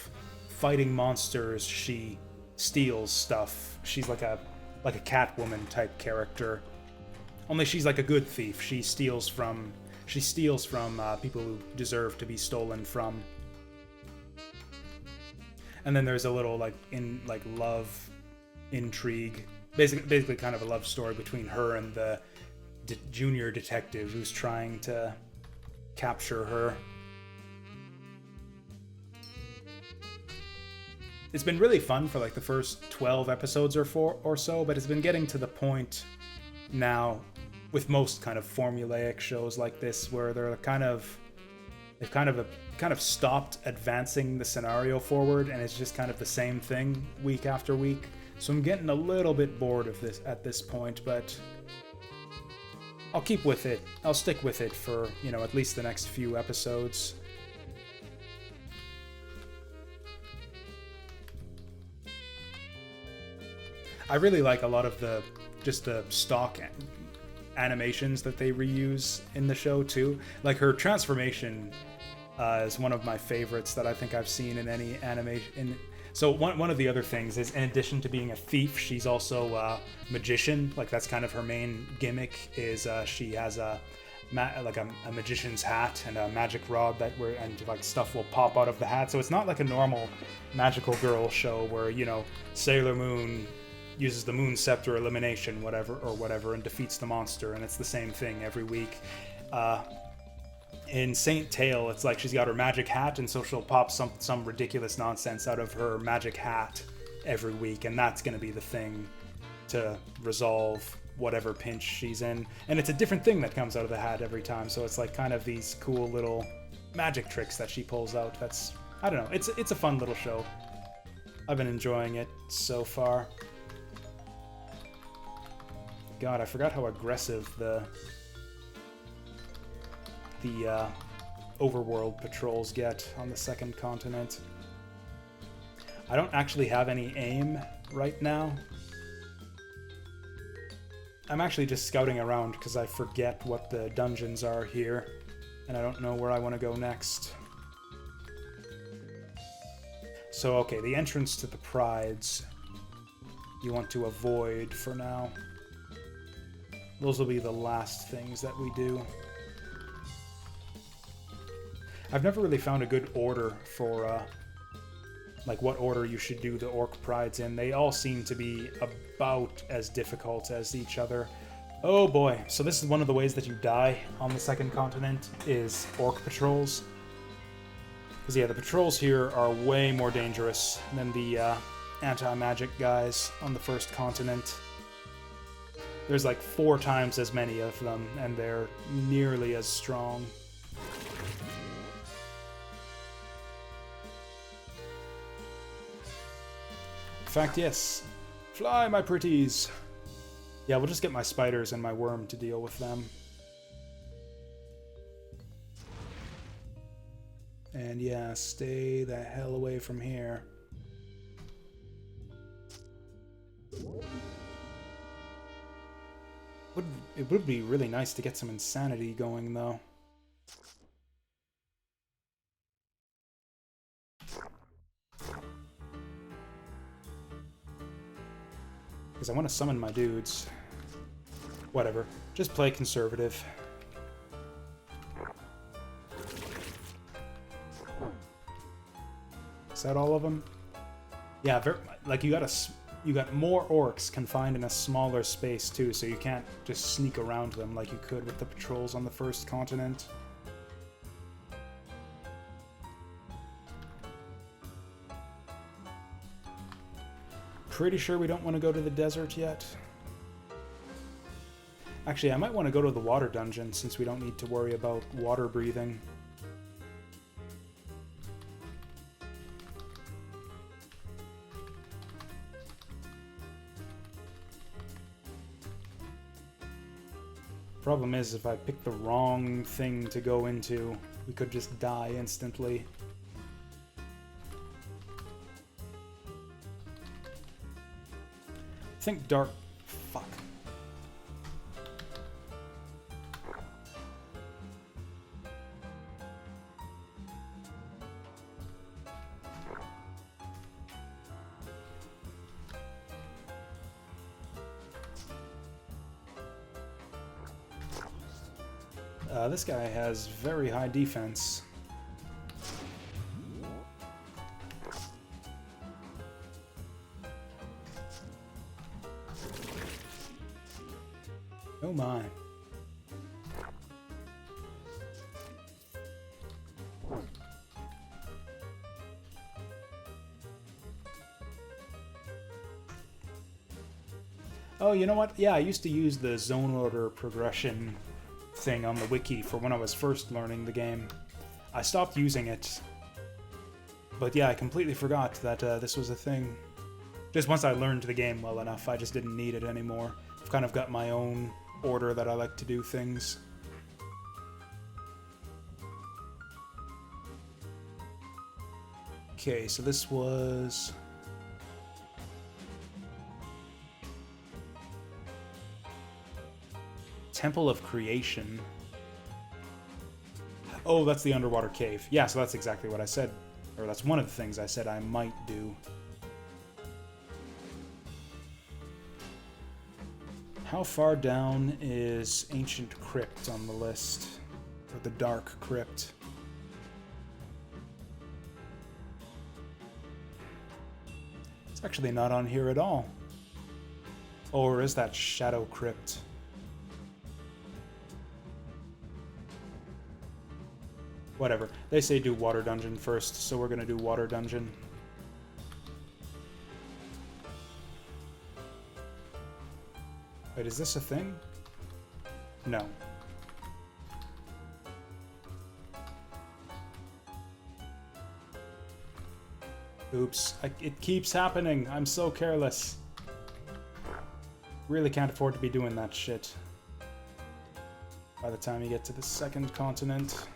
fighting monsters, she steals stuff. She's like a Catwoman type character. Only she's like a good thief. She steals from people who deserve to be stolen from. And then there's a little love intrigue, basically kind of a love story between her and the junior detective who's trying to capture her. It's been really fun for like the first 12 episodes or so, but it's been getting to the point now with most kind of formulaic shows like this where they're kind of they've kind of stopped advancing the scenario forward, and it's just kind of the same thing week after week. So I'm getting a little bit bored of this at this point, but I'll keep with it. I'll stick with it for, you know, at least the next few episodes. I really like a lot of the stock animations that they reuse in the show too. Like her transformation is one of my favorites that I think I've seen in any animation. So one of the other things is, in addition to being a thief, she's also a magician. Like that's kind of her main gimmick. Is she has a magician's hat and a magic rod and like stuff will pop out of the hat. So it's not like a normal magical girl show where, you know, Sailor Moon uses the Moon Scepter elimination, whatever, and defeats the monster, and it's the same thing every week. In Saint Tail, it's like she's got her magic hat, and so she'll pop some ridiculous nonsense out of her magic hat every week, and that's going to be the thing to resolve whatever pinch she's in. And it's a different thing that comes out of the hat every time, so it's like kind of these cool little magic tricks that she pulls out. That's, I don't know, it's a fun little show. I've been enjoying it so far. God, I forgot how aggressive the overworld patrols get on the second continent. I don't actually have any aim right now. I'm actually just scouting around because I forget what the dungeons are here, and I don't know where I want to go next. So, okay, the entrance to the Prides you want to avoid for now. Those will be the last things that we do. I've never really found a good order for, like, what order you should do the Orc Prides in. They all seem to be about as difficult as each other. Oh boy, so this is one of the ways that you die on the second continent, is Orc patrols. Because, yeah, the patrols here are way more dangerous than the anti-magic guys on the first continent. There's like 4 times as many of them, and they're nearly as strong. In fact, yes. Fly, my pretties! Yeah, we'll just get my spiders and my worm to deal with them. And yeah, stay the hell away from here. It would be really nice to get some insanity going, though. Because I want to summon my dudes. Whatever. Just play conservative. Is that all of them? Yeah, like you got more orcs confined in a smaller space too, so you can't just sneak around them like you could with the patrols on the first continent. Pretty sure we don't want to go to the desert yet. Actually, I might want to go to the water dungeon since we don't need to worry about water breathing. Problem is, if I pick the wrong thing to go into, we could just die instantly. I think dark... Fuck. This guy has very high defense. Oh my. Oh, you know what? Yeah, I used to use the zone order progression thing on the wiki for when I was first learning the game. I stopped using it. But yeah, I completely forgot that this was a thing. Just once I learned the game well enough, I just didn't need it anymore. I've kind of got my own order that I like to do things. Okay, so this was... Temple of Creation. Oh, that's the underwater cave. Yeah, so that's exactly what I said. Or that's one of the things I said I might do. How far down is Ancient Crypt on the list? Or the Dark Crypt? It's actually not on here at all. Or is that Shadow Crypt? Whatever. They say do Water Dungeon first, so we're gonna do Water Dungeon. Wait, is this a thing? No. Oops. It keeps happening. I'm so careless. Really can't afford to be doing that shit. By the time you get to the second continent.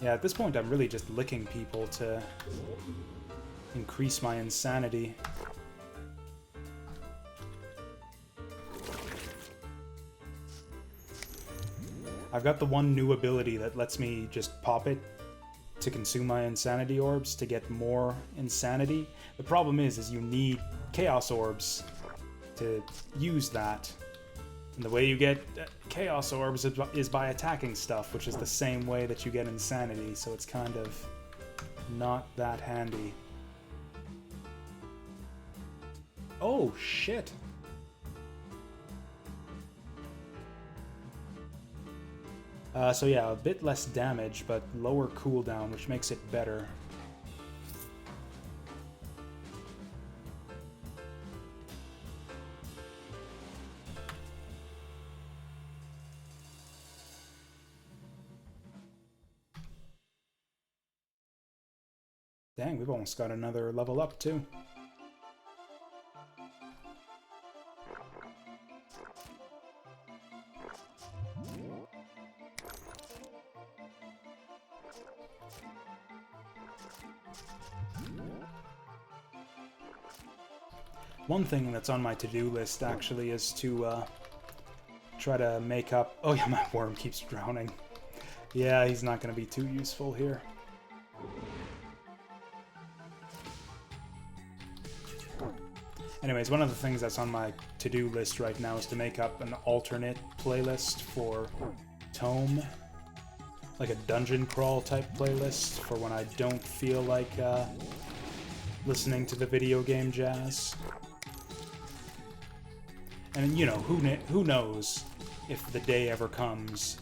Yeah, at this point I'm really just licking people to increase my insanity. I've got the one new ability that lets me just pop it to consume my insanity orbs to get more insanity. The problem is you need chaos orbs to use that. And the way you get chaos orbs is by attacking stuff, which is the same way that you get insanity, so it's kind of not that handy. Oh, shit. So yeah, a bit less damage, but lower cooldown, which makes it better. Dang, we've almost got another level up, too. One thing that's on my to-do list, actually, is to try to make up... Oh yeah, my worm keeps drowning. Yeah, he's not going to be too useful here. Anyways, one of the things that's on my to-do list right now is to make up an alternate playlist for Tome. Like a dungeon crawl type playlist for when I don't feel like listening to the video game jazz. And, you know, who knows if the day ever comes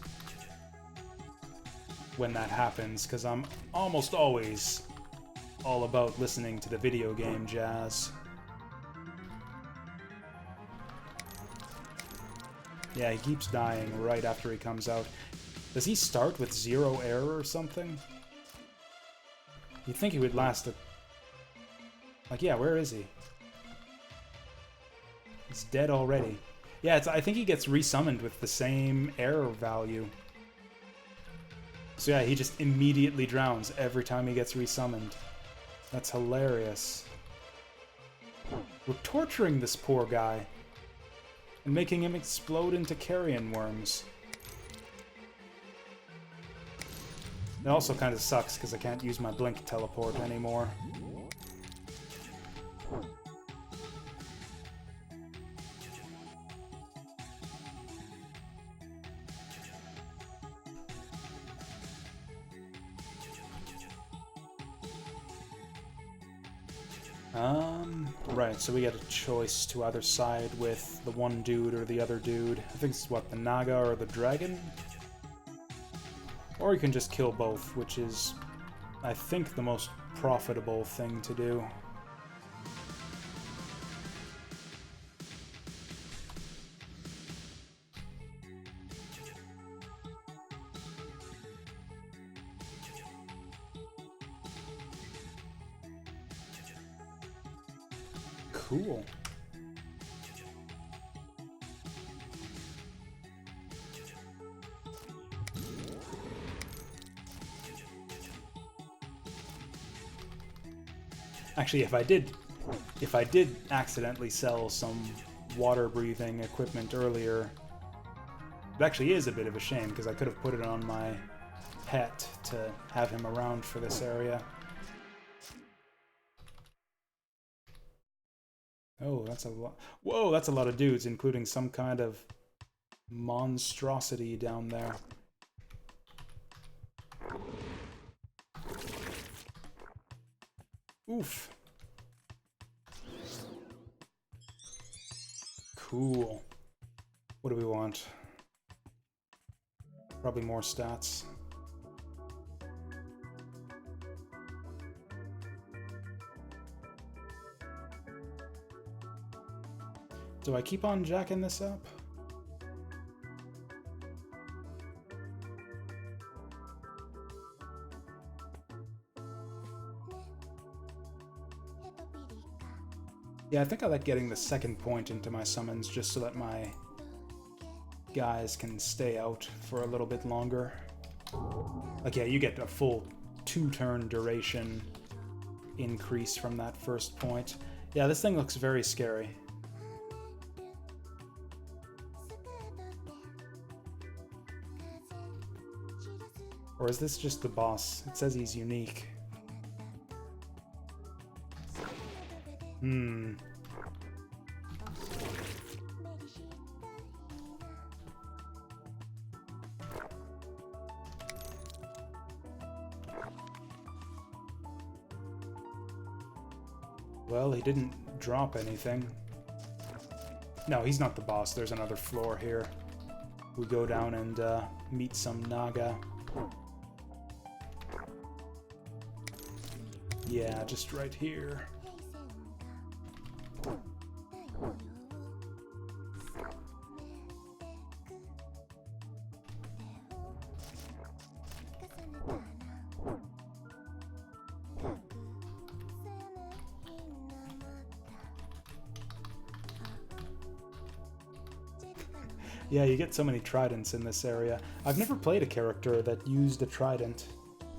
when that happens, because I'm almost always all about listening to the video game jazz. Yeah, he keeps dying right after he comes out. Does he start with 0 error or something? You'd think he would last a... Like, yeah, where is he? He's dead already. Yeah, I think he gets resummoned with the same error value. So yeah, he just immediately drowns every time he gets resummoned. That's hilarious. We're torturing this poor guy. And making him explode into carrion worms. It also kind of sucks because I can't use my blink teleport anymore. Right, so we get a choice to either side with the one dude or the other dude. I think it's what, the Naga or the Dragon? Or you can just kill both, which is, I think, the most profitable thing to do. Cool. Actually, if I did accidentally sell some water-breathing equipment earlier, it actually is a bit of a shame, because I could have put it on my pet to have him around for this area. Oh, that's a lot. Whoa, that's a lot of dudes, including some kind of monstrosity down there. Oof. Cool. What do we want? Probably more stats. Do I keep on jacking this up? Yeah, I think I like getting the second point into my summons just so that my guys can stay out for a little bit longer. Like, yeah, you get a full 2-turn duration increase from that first point. Yeah, this thing looks very scary. Or is this just the boss? It says he's unique. Hmm. Well, he didn't drop anything. No, he's not the boss. There's another floor here. We go down and meet some Naga. Yeah, just right here. Yeah, you get so many tridents in this area. I've never played a character that used a trident.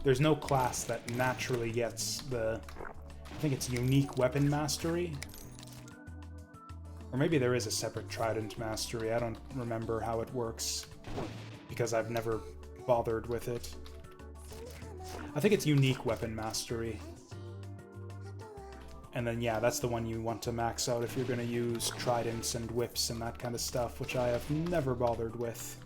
There's no class that naturally gets the... I think it's unique weapon mastery? Or maybe there is a separate trident mastery. I don't remember how it works, because I've never bothered with it. I think it's unique weapon mastery. And then, yeah, that's the one you want to max out if you're going to use tridents and whips and that kind of stuff, which I have never bothered with.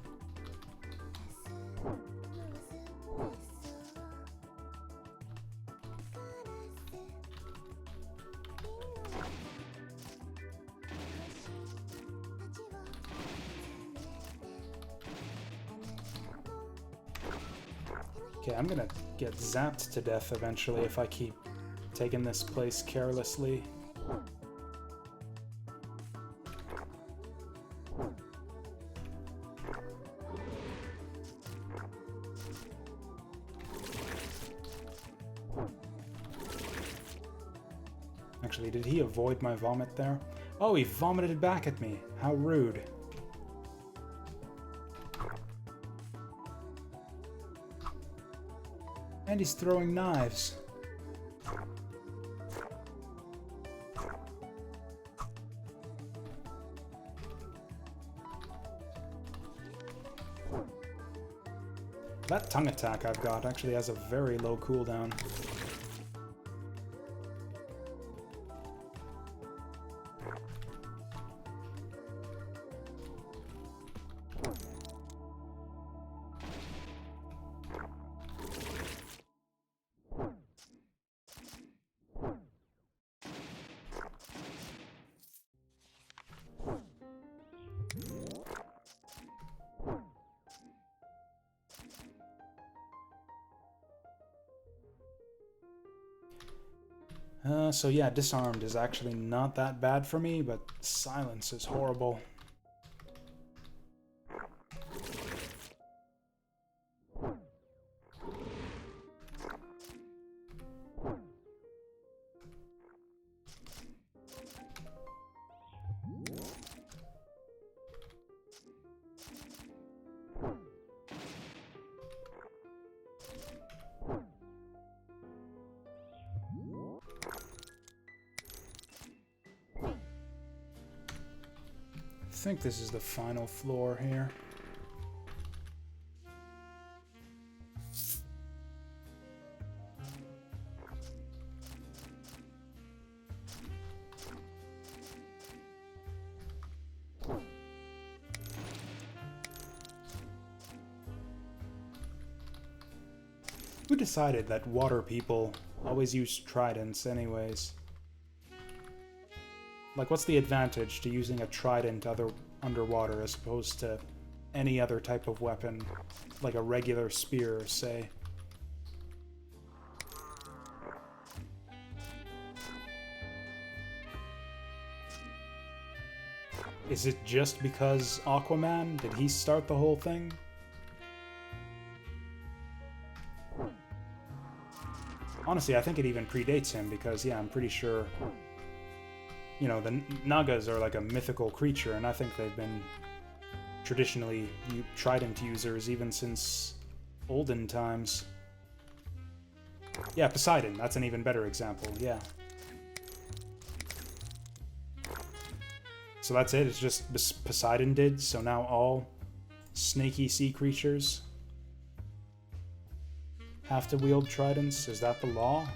Okay, I'm gonna get zapped to death eventually if I keep taking this place carelessly. Actually, did he avoid my vomit there? Oh, he vomited back at me. How rude. And he's throwing knives. That tongue attack I've got actually has a very low cooldown. So yeah, disarmed is actually not that bad for me, but silence is horrible. think this is the final floor here. Who decided that water people always use tridents anyways? Like, what's the advantage to using a trident underwater as opposed to any other type of weapon, like a regular spear, say? Is it just because Aquaman? Did he start the whole thing? Honestly, I think it even predates him because, yeah, I'm pretty sure, you know, the Nagas are like a mythical creature, and I think they've been traditionally trident users even since olden times. Yeah, Poseidon, that's an even better example, yeah. So that's it, it's just Poseidon did, so now all snaky sea creatures have to wield tridents? Is that the law?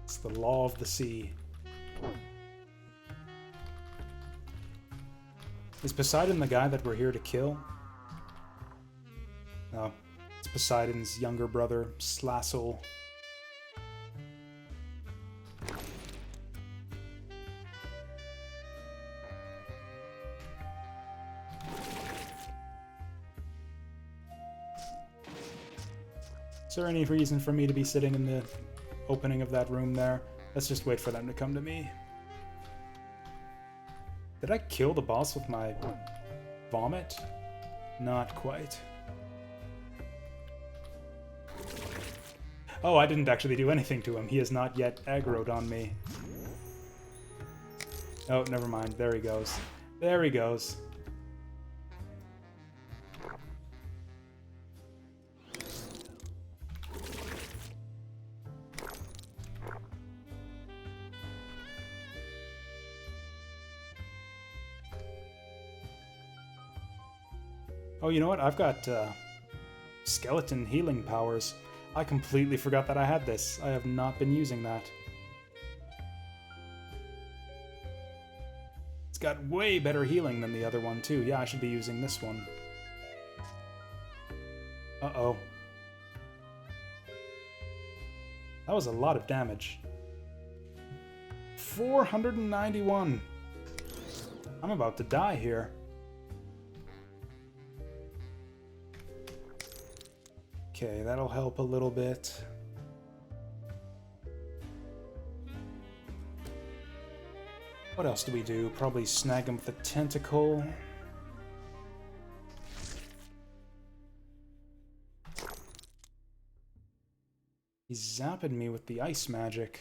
It's the law of the sea. Is Poseidon the guy that we're here to kill? No. It's Poseidon's younger brother, Slassel. Is there any reason for me to be sitting in the opening of that room there? Let's just wait for them to come to me. Did I kill the boss with my vomit? Not quite. Oh, I didn't actually do anything to him. He has not yet aggroed on me. Oh, never mind. There he goes. There he goes. Oh, you know what? I've got skeleton healing powers. I completely forgot that I had this. I have not been using that. It's got way better healing than the other one, too. Yeah, I should be using this one. Uh-oh. That was a lot of damage. 491. I'm about to die here. Okay, that'll help a little bit. What else do we do? Probably snag him with a tentacle. He's zapping me with the ice magic.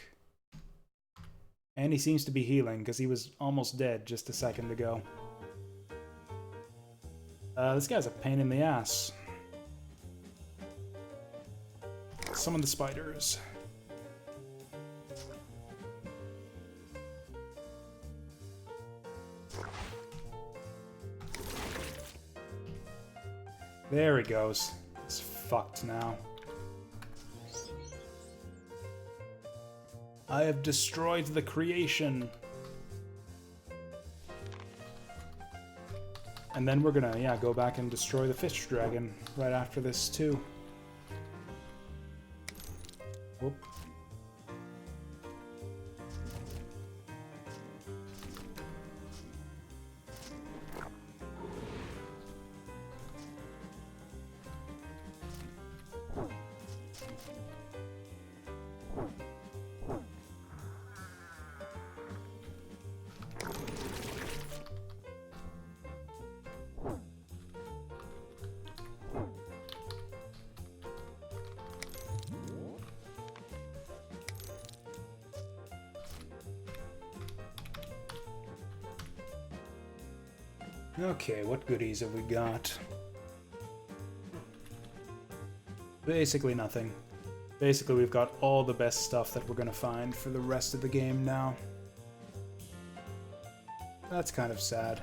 And he seems to be healing, because he was almost dead just a second ago. This guy's a pain in the ass. Summon the spiders. There he goes. It's fucked now. I have destroyed the creation. And then we're gonna, yeah, go back and destroy the fish dragon right after this too. Whoop. Okay, what goodies have we got? Basically nothing. Basically, we've got all the best stuff that we're gonna find for the rest of the game now. That's kind of sad.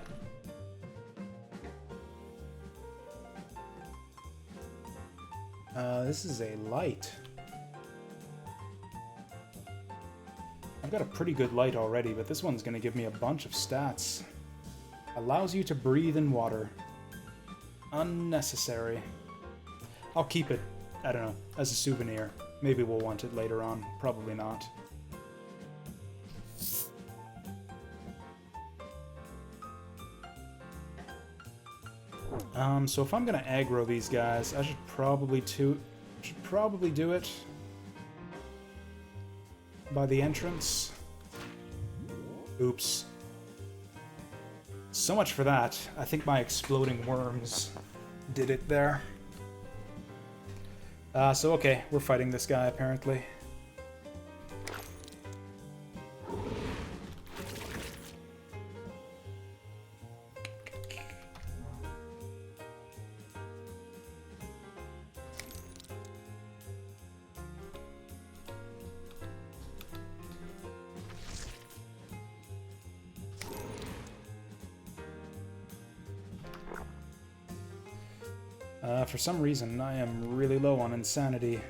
This is a light. I've got a pretty good light already, but this one's gonna give me a bunch of stats. Allows you to breathe in water. Unnecessary. I'll keep it, I don't know, as a souvenir. Maybe we'll want it later on. Probably not. So if I'm gonna aggro these guys, I should probably do it by the entrance. Oops. So much for that. I think my exploding worms did it there. So okay, we're fighting this guy apparently. For some reason, I am really low on insanity.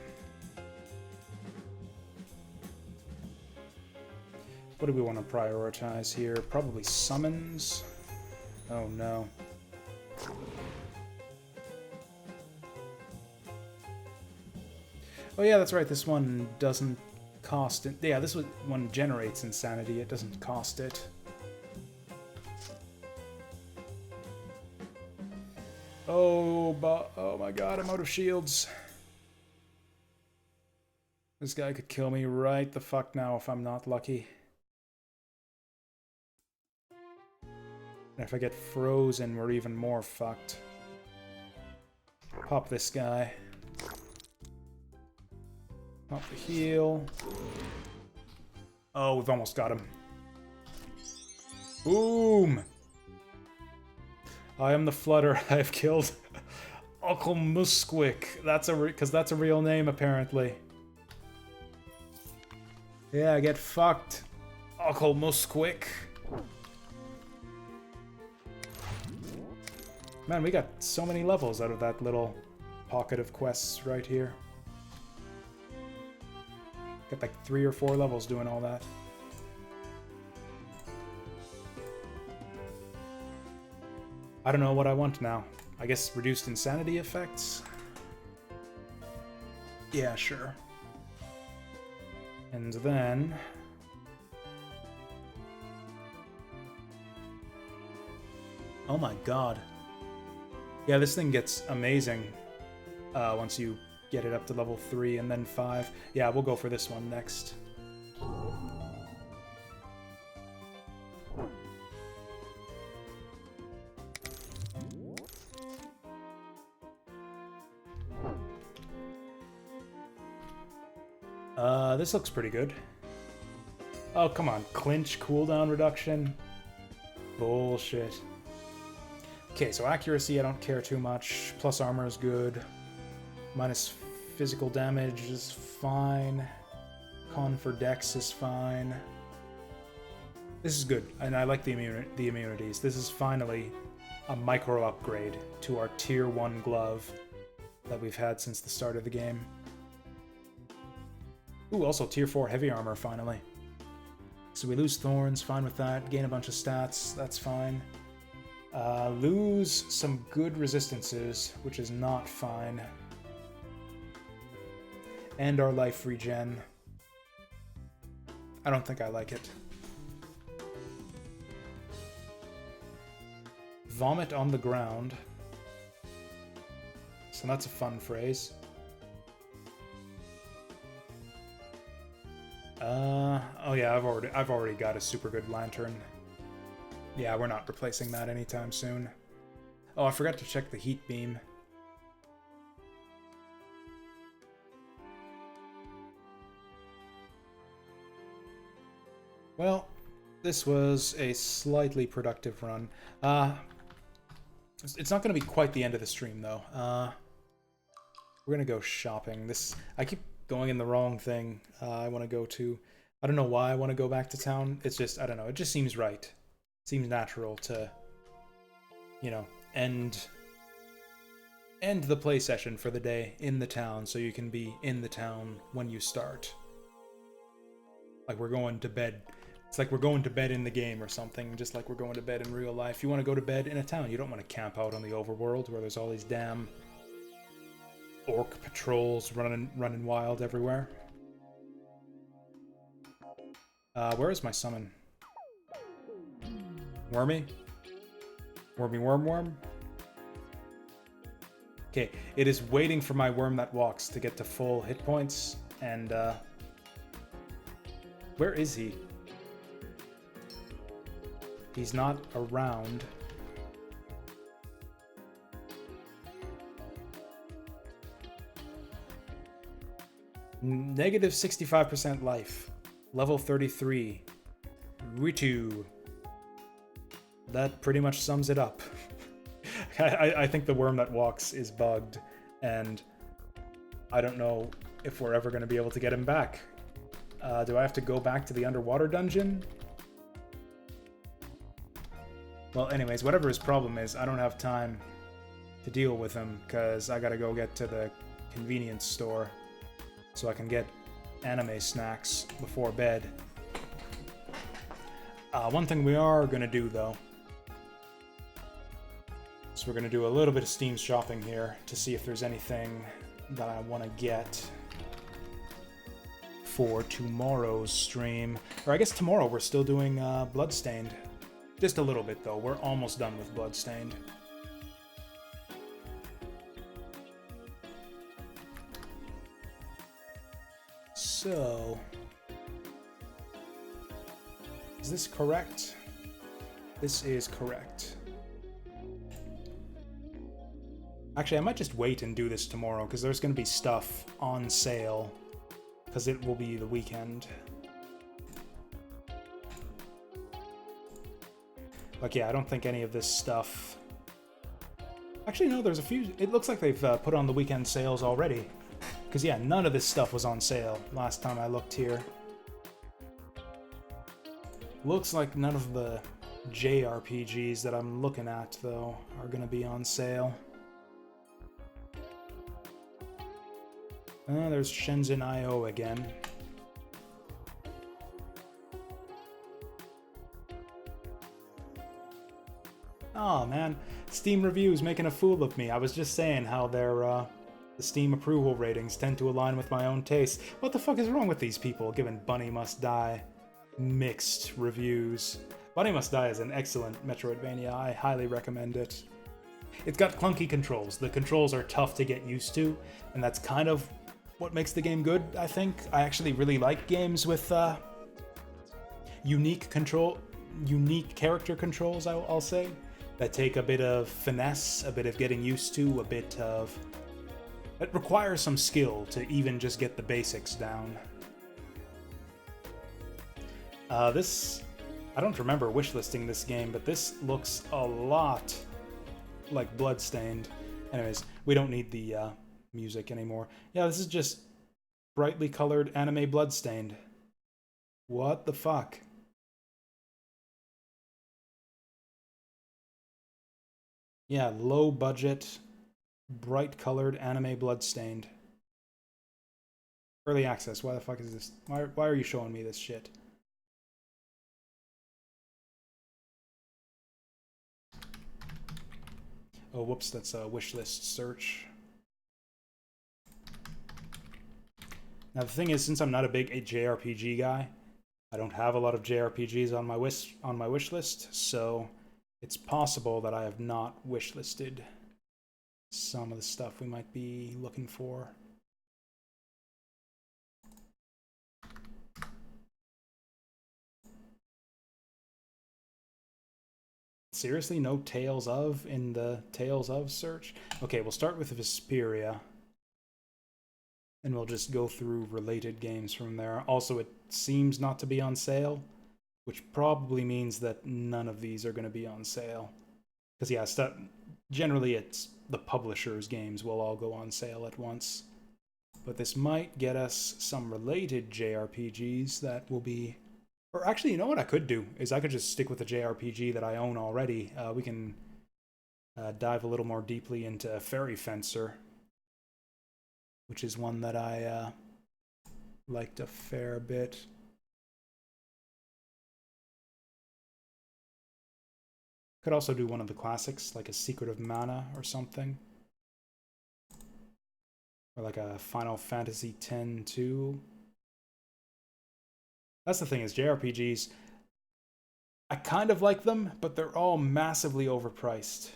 What do we want to prioritize here? Probably summons? Oh no. Oh yeah, that's right, this one doesn't cost it. Yeah, this one generates insanity, it doesn't cost it. Oh my god, I'm out of shields. This guy could kill me right the fuck now if I'm not lucky. And if I get frozen, we're even more fucked. Pop this guy. Pop the heal. Oh, we've almost got him. Boom! I am the Flutter. I have killed Uncle Musquick. That's because that's a real name apparently. Yeah, get fucked, Uncle Musquick. Man, we got so many levels out of that little pocket of quests right here. Got like 3 or 4 levels doing all that. I don't know what I want now. I guess reduced insanity effects? Yeah, sure. And then... oh my god. Yeah, this thing gets amazing once you get it up to level 3 and then 5. Yeah, we'll go for this one next. This looks pretty good. Oh, come on. Clinch cooldown reduction? Bullshit. Okay, so accuracy I don't care too much. Plus armor is good. Minus physical damage is fine. Con for dex is fine. This is good, and I like the immunities. This is finally a micro upgrade to our tier 1 glove that we've had since the start of the game. Ooh, also tier 4 heavy armor, finally. So we lose thorns, fine with that. Gain a bunch of stats, that's fine. Lose some good resistances, which is not fine. And our life regen. I don't think I like it. Vomit on the ground. So that's a fun phrase. Oh yeah, I've already got a super good lantern. Yeah, we're not replacing that anytime soon. Oh, I forgot to check the heat beam. Well, this was a slightly productive run. It's not going to be quite the end of the stream, though. We're going to go shopping. I keep going in the wrong thing. I want to go to... I don't know why I want to go back to town. It's just, I don't know, it just seems right. It seems natural to, you know, end the play session for the day in the town so you can be in the town when you start. Like we're going to bed. It's like we're going to bed in the game or something, just like we're going to bed in real life. You want to go to bed in a town. You don't want to camp out on the overworld where there's all these damn orc patrols running wild everywhere. Where is my summon? Wormy? Wormy worm? Okay, it is waiting for my worm that walks to get to full hit points, and, where is he? He's not around. Negative 65% life. Level 33. Ritu. That pretty much sums it up. I think the worm that walks is bugged, and I don't know if we're ever going to be able to get him back. Do I have to go back to the underwater dungeon? Well, anyways, whatever his problem is, I don't have time to deal with him, because I gotta go get to the convenience store so I can get anime snacks before bed. One thing we are gonna do, though, is we're gonna do a little bit of Steam shopping here to see if there's anything that I want to get for tomorrow's stream. Or I guess tomorrow we're still doing Bloodstained. Just a little bit, though. We're almost done with Bloodstained. So... is this correct? This is correct. Actually, I might just wait and do this tomorrow, because there's going to be stuff on sale, because it will be the weekend. Like, yeah, I don't think any of this stuff... Actually, no, there's a few... It looks like they've put on the weekend sales already. Because, yeah, none of this stuff was on sale last time I looked here. Looks like none of the JRPGs that I'm looking at, though, are going to be on sale. There's Shenzhen IO again. Oh man, Steam reviews making a fool of me. I was just saying how their the Steam approval ratings tend to align with my own taste. What the fuck is wrong with these people giving Bunny Must Die mixed reviews? Bunny Must Die is an excellent Metroidvania. I highly recommend it. It's got clunky controls. The controls are tough to get used to, and that's kind of what makes the game good, I think. I actually really like games with unique character controls, I'll say, that take a bit of finesse, a bit of getting used to, a bit of... It requires some skill to even just get the basics down. This... I don't remember wishlisting this game, but this looks a lot like Bloodstained. Anyways, we don't need the music anymore. Yeah, this is just brightly colored anime Bloodstained. What the fuck? Yeah, low budget, bright colored anime Bloodstained. Early access, why the fuck is this? Why are you showing me this shit? Oh, whoops, that's a wishlist search. Now the thing is, since I'm not a big JRPG guy, I don't have a lot of JRPGs on my wish list, so it's possible that I have not wishlisted some of the stuff we might be looking for. Seriously, no Tales of in the Tales of search? Okay, we'll start with Vesperia. And we'll just go through related games from there. Also, it seems not to be on sale, which probably means that none of these are going to be on sale. Because, yeah, generally it's the publisher's games will all go on sale at once. But this might get us some related JRPGs that will be... Or actually, you know what I could do? Is I could just stick with the JRPG that I own already. We can dive a little more deeply into Fairy Fencer, which is one that I liked a fair bit. Could also do one of the classics, like a Secret of Mana or something. Or like a Final Fantasy X-2. That's the thing, is JRPGs, I kind of like them, but they're all massively overpriced.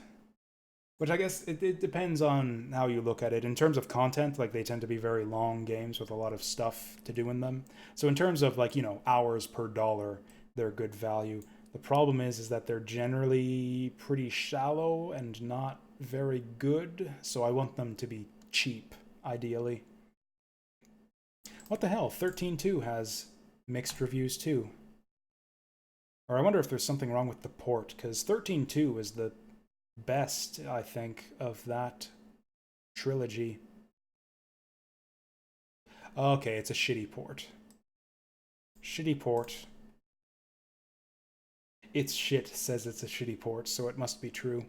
Which I guess it depends on how you look at it. In terms of content, like they tend to be very long games with a lot of stuff to do in them. So in terms of like, you know, hours per dollar, they're good value. The problem is that they're generally pretty shallow and not very good. So I want them to be cheap, ideally. What the hell? 13.2 has mixed reviews too. Or I wonder if there's something wrong with the port, because 13.2 is the best, I think, of that trilogy. Okay, it's a shitty port. Shitty port. It's shit says it's a shitty port, so it must be true.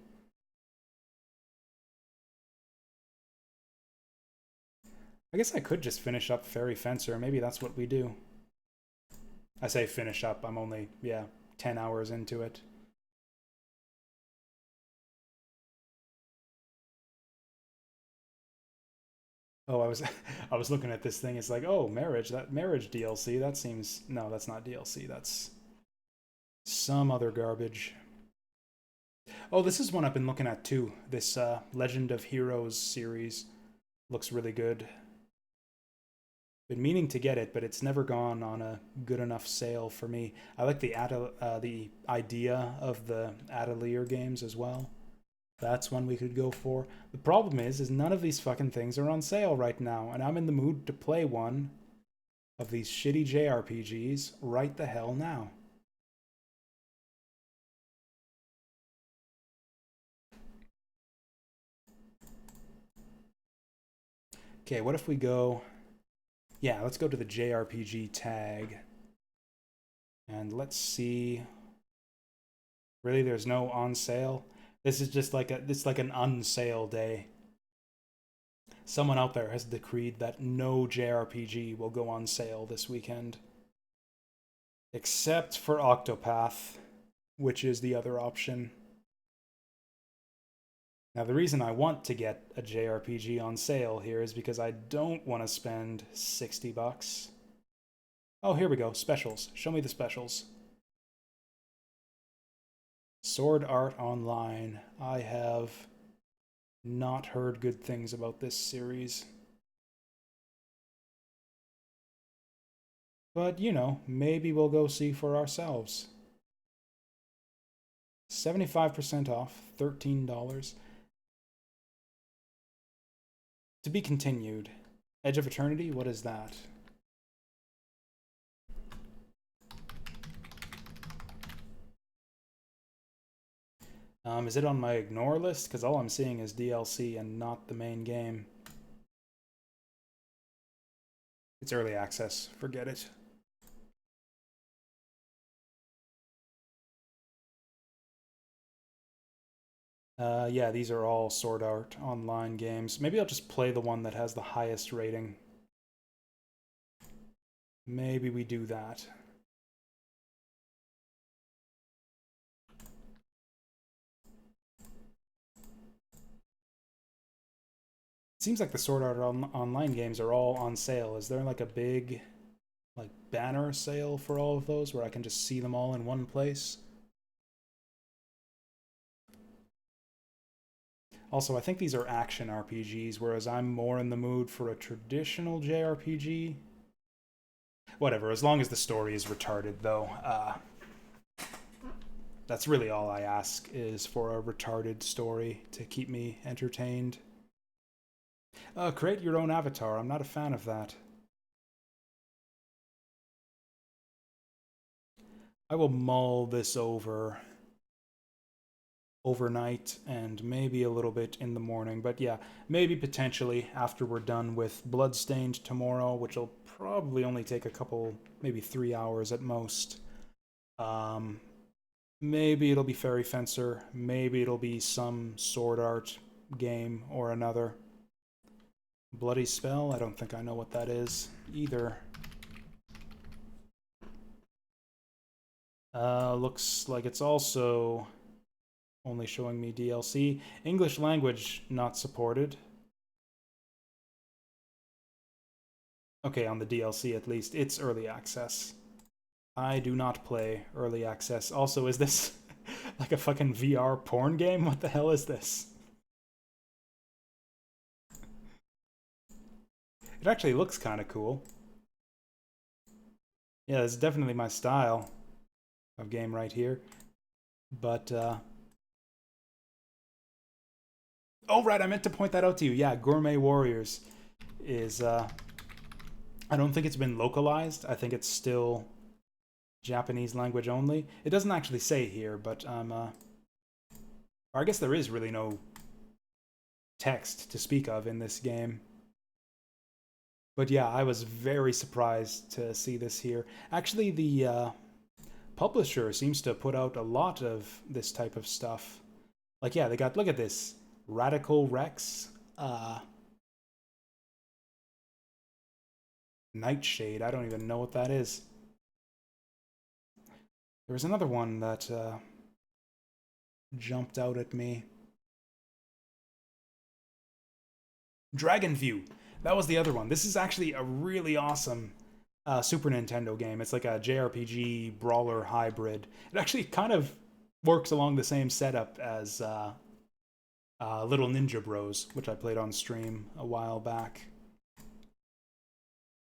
I guess I could just finish up Fairy Fencer. Maybe that's what we do. I say finish up. I'm only, 10 hours into it. Oh, I was looking at this thing. It's like, oh, marriage. That marriage DLC. That seems... No, that's not DLC. That's some other garbage. Oh, this is one I've been looking at too. This Legend of Heroes series looks really good. Been meaning to get it, but it's never gone on a good enough sale for me. I like the idea of the Atelier games as well. That's one we could go for. The problem is none of these fucking things are on sale right now, and I'm in the mood to play one of these shitty JRPGs right the hell now. Okay, what if we go... Yeah, let's go to the JRPG tag. And let's see... Really, there's no on sale? This is just like an unsale day. Someone out there has decreed that no JRPG will go on sale this weekend. Except for Octopath, which is the other option. Now, the reason I want to get a JRPG on sale here is because I don't want to spend 60 bucks. Oh, here we go. Specials. Show me the specials. Sword Art Online. I have not heard good things about this series. But, you know, maybe we'll go see for ourselves. 75% off, $13. To be continued. Edge of Eternity, what is that? Is it on my ignore list? Because all I'm seeing is DLC and not the main game. It's early access. Forget it. Yeah, these are all Sword Art Online games. Maybe I'll just play the one that has the highest rating. Maybe we do that. It seems like the Sword Art Online games are all on sale. Is there like a big banner sale for all of those where I can just see them all in one place? Also, I think these are action RPGs, whereas I'm more in the mood for a traditional JRPG. Whatever, as long as the story is retarded, though. That's really all I ask, is for a retarded story to keep me entertained. Create your own avatar. I'm not a fan of that. I will mull this over overnight and maybe a little bit in the morning. But yeah, maybe potentially after we're done with Bloodstained tomorrow, which will probably only take a couple, maybe 3 hours at most. Maybe it'll be Fairy Fencer, maybe it'll be some sword art game or another. Bloody Spell, I don't think I know what that is either. Looks like it's also only showing me DLC. English language not supported. Okay, on the DLC at least. It's early access. I do not play early access. Also, is this like a fucking VR porn game? What the hell is this? It actually looks kind of cool. Yeah, it's definitely my style of game right here. But, oh, right, I meant to point that out to you. Yeah, Gourmet Warriors is, I don't think it's been localized. I think it's still Japanese language only. It doesn't actually say here, but, or I guess there is really no text to speak of in this game. But yeah, I was very surprised to see this here. Actually, the publisher seems to put out a lot of this type of stuff. Like, yeah, they got, look at this. Radical Rex, Nightshade, I don't even know what that is. There was another one that jumped out at me. Dragon View, that was the other one. This is actually a really awesome Super Nintendo game. It's like a JRPG brawler hybrid. It actually kind of works along the same setup as Little Ninja Bros, which I played on stream a while back.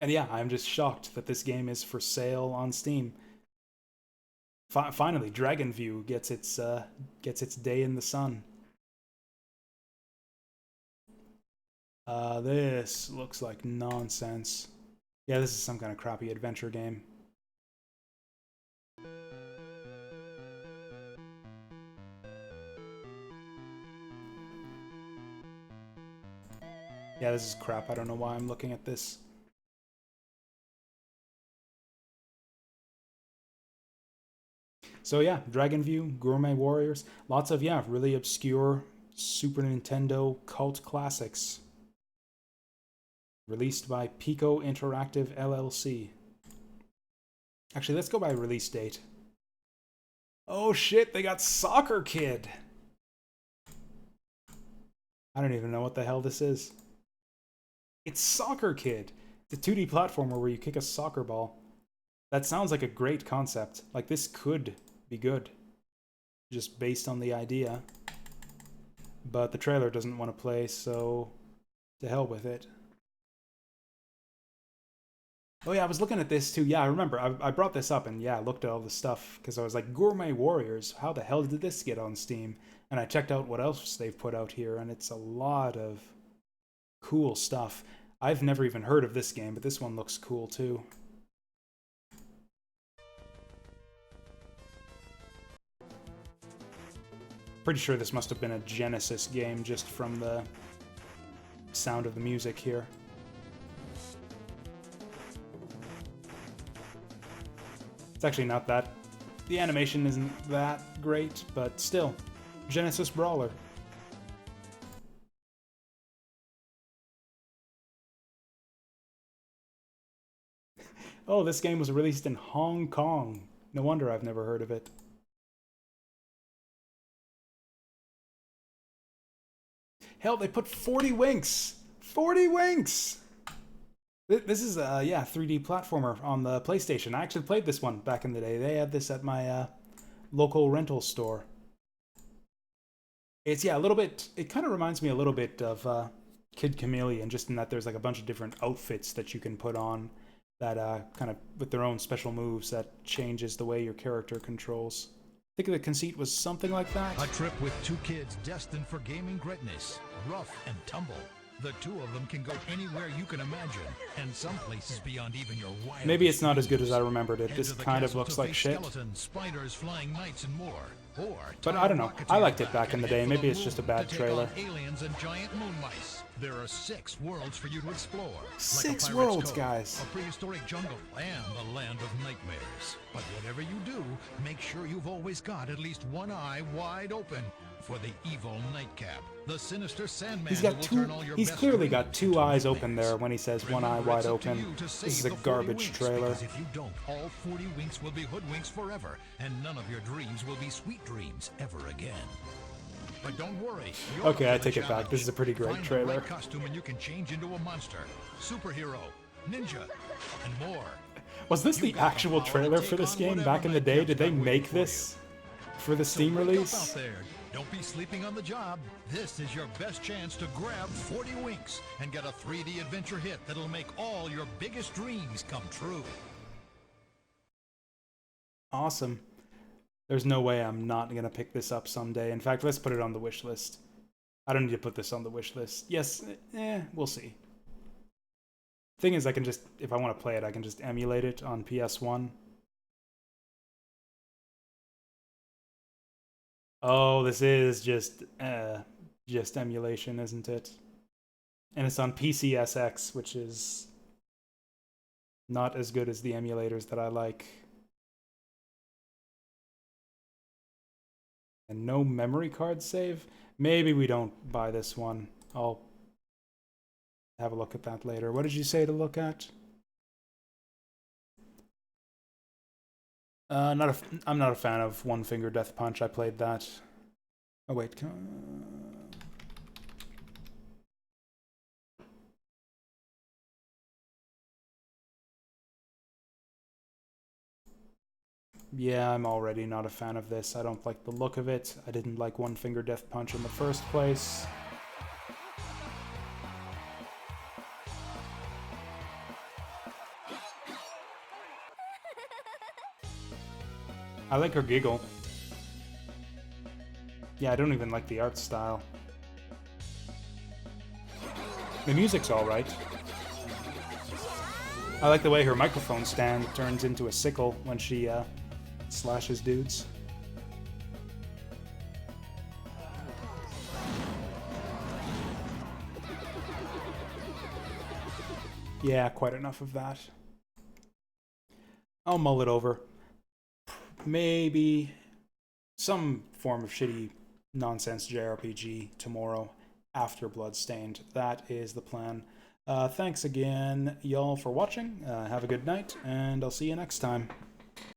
And yeah, I'm just shocked that this game is for sale on Steam. Finally, Dragon View gets its day in the sun. This looks like nonsense. Yeah, this is some kind of crappy adventure game. Yeah, this is crap. I don't know why I'm looking at this. So yeah, Dragon View, Gourmet Warriors, lots of, yeah, really obscure Super Nintendo cult classics. Released by Pico Interactive LLC. Actually, let's go by release date. Oh shit, they got Soccer Kid! I don't even know what the hell this is. It's Soccer Kid! It's a 2D platformer where you kick a soccer ball. That sounds like a great concept. Like, this could be good. Just based on the idea. But the trailer doesn't want to play, so to hell with it. Oh yeah, I was looking at this too. Yeah, I remember. I brought this up and yeah, I looked at all the stuff because I was like, Gourmet Warriors, how the hell did this get on Steam? And I checked out what else they've put out here, and it's a lot of cool stuff. I've never even heard of this game, but this one looks cool too. Pretty sure this must have been a Genesis game just from the sound of the music here. It's actually not that... The animation isn't that great, but still. Genesis Brawler. Oh, this game was released in Hong Kong. No wonder I've never heard of it. Hell, they put 40 winks! 40 winks! This is a, yeah, 3D platformer on the PlayStation. I actually played this one back in the day. They had this at my local rental store. It's, yeah, a little bit... It kind of reminds me a little bit of Kid Chameleon, just in that there's like a bunch of different outfits that you can put on that kind of, with their own special moves that changes the way your character controls. I think the conceit was something like that. A trip with two kids destined for gaming greatness. Rough and tumble. The two of them can go anywhere you can imagine, and some places beyond even your wildest Maybe it's not as good as dreams. I remembered it. Head This to the kind of castle looks to like face shit. Skeletons, spiders, flying knights, and more. Or But tie I don't a know. rocket I to liked your it back in and the head day. for Maybe the it's just a moon bad to take trailer. on aliens and giant moon mice. There are 6 worlds for you to explore. Like a 6 pirate's worlds, cove, guys. a prehistoric jungle, and the land of nightmares. But whatever you do, make sure you've always got at least one eye wide open for the evil Nightcap, the sinister Sandman. He's got who will two. turn all your He's best clearly dreams got 2 into eyes nightmares. open there when he says one eye Remember, wide it's up to open. you to This save is a the 40 garbage winks, trailer. because if you don't, all 40 winks will be hoodwinks forever, and none of your dreams will be sweet dreams ever again. But don't worry. You're Okay, up I for the take it back. challenge. This is a pretty great Find trailer. the right costume and you can change into a monster, superhero, ninja, and more. Was this You the got the actual power to trailer take for this on game whatever back in the day? Nightcap's Did they got waiting make for you. this for the So Steam wake up release? out there. Don't be sleeping on the job. This is your best chance to grab 40 winks and get a 3D adventure hit that'll make all your biggest dreams come true. Awesome. There's no way I'm not gonna pick this up someday. In fact, let's put it on the wish list. I don't need to put this on the wish list. Yes, we'll see. Thing is, I can just, if I want to play it, I can just emulate it on PS1. Oh, this is just emulation, isn't it? And it's on PCSX, which is not as good as the emulators that I like. And no memory card save? Maybe we don't buy this one. I'll have a look at that later. What did you say to look at? I'm not a fan of One Finger Death Punch. I played that. Oh wait, yeah, I'm already not a fan of this. I don't like the look of it. I didn't like One Finger Death Punch in the first place. I like her giggle. Yeah, I don't even like the art style. The music's alright. I like the way her microphone stand turns into a sickle when she slashes dudes. Yeah, quite enough of that. I'll mull it over. Maybe some form of shitty nonsense JRPG tomorrow after Bloodstained. That is the plan. Thanks again, y'all, for watching. Have a good night, and I'll see you next time.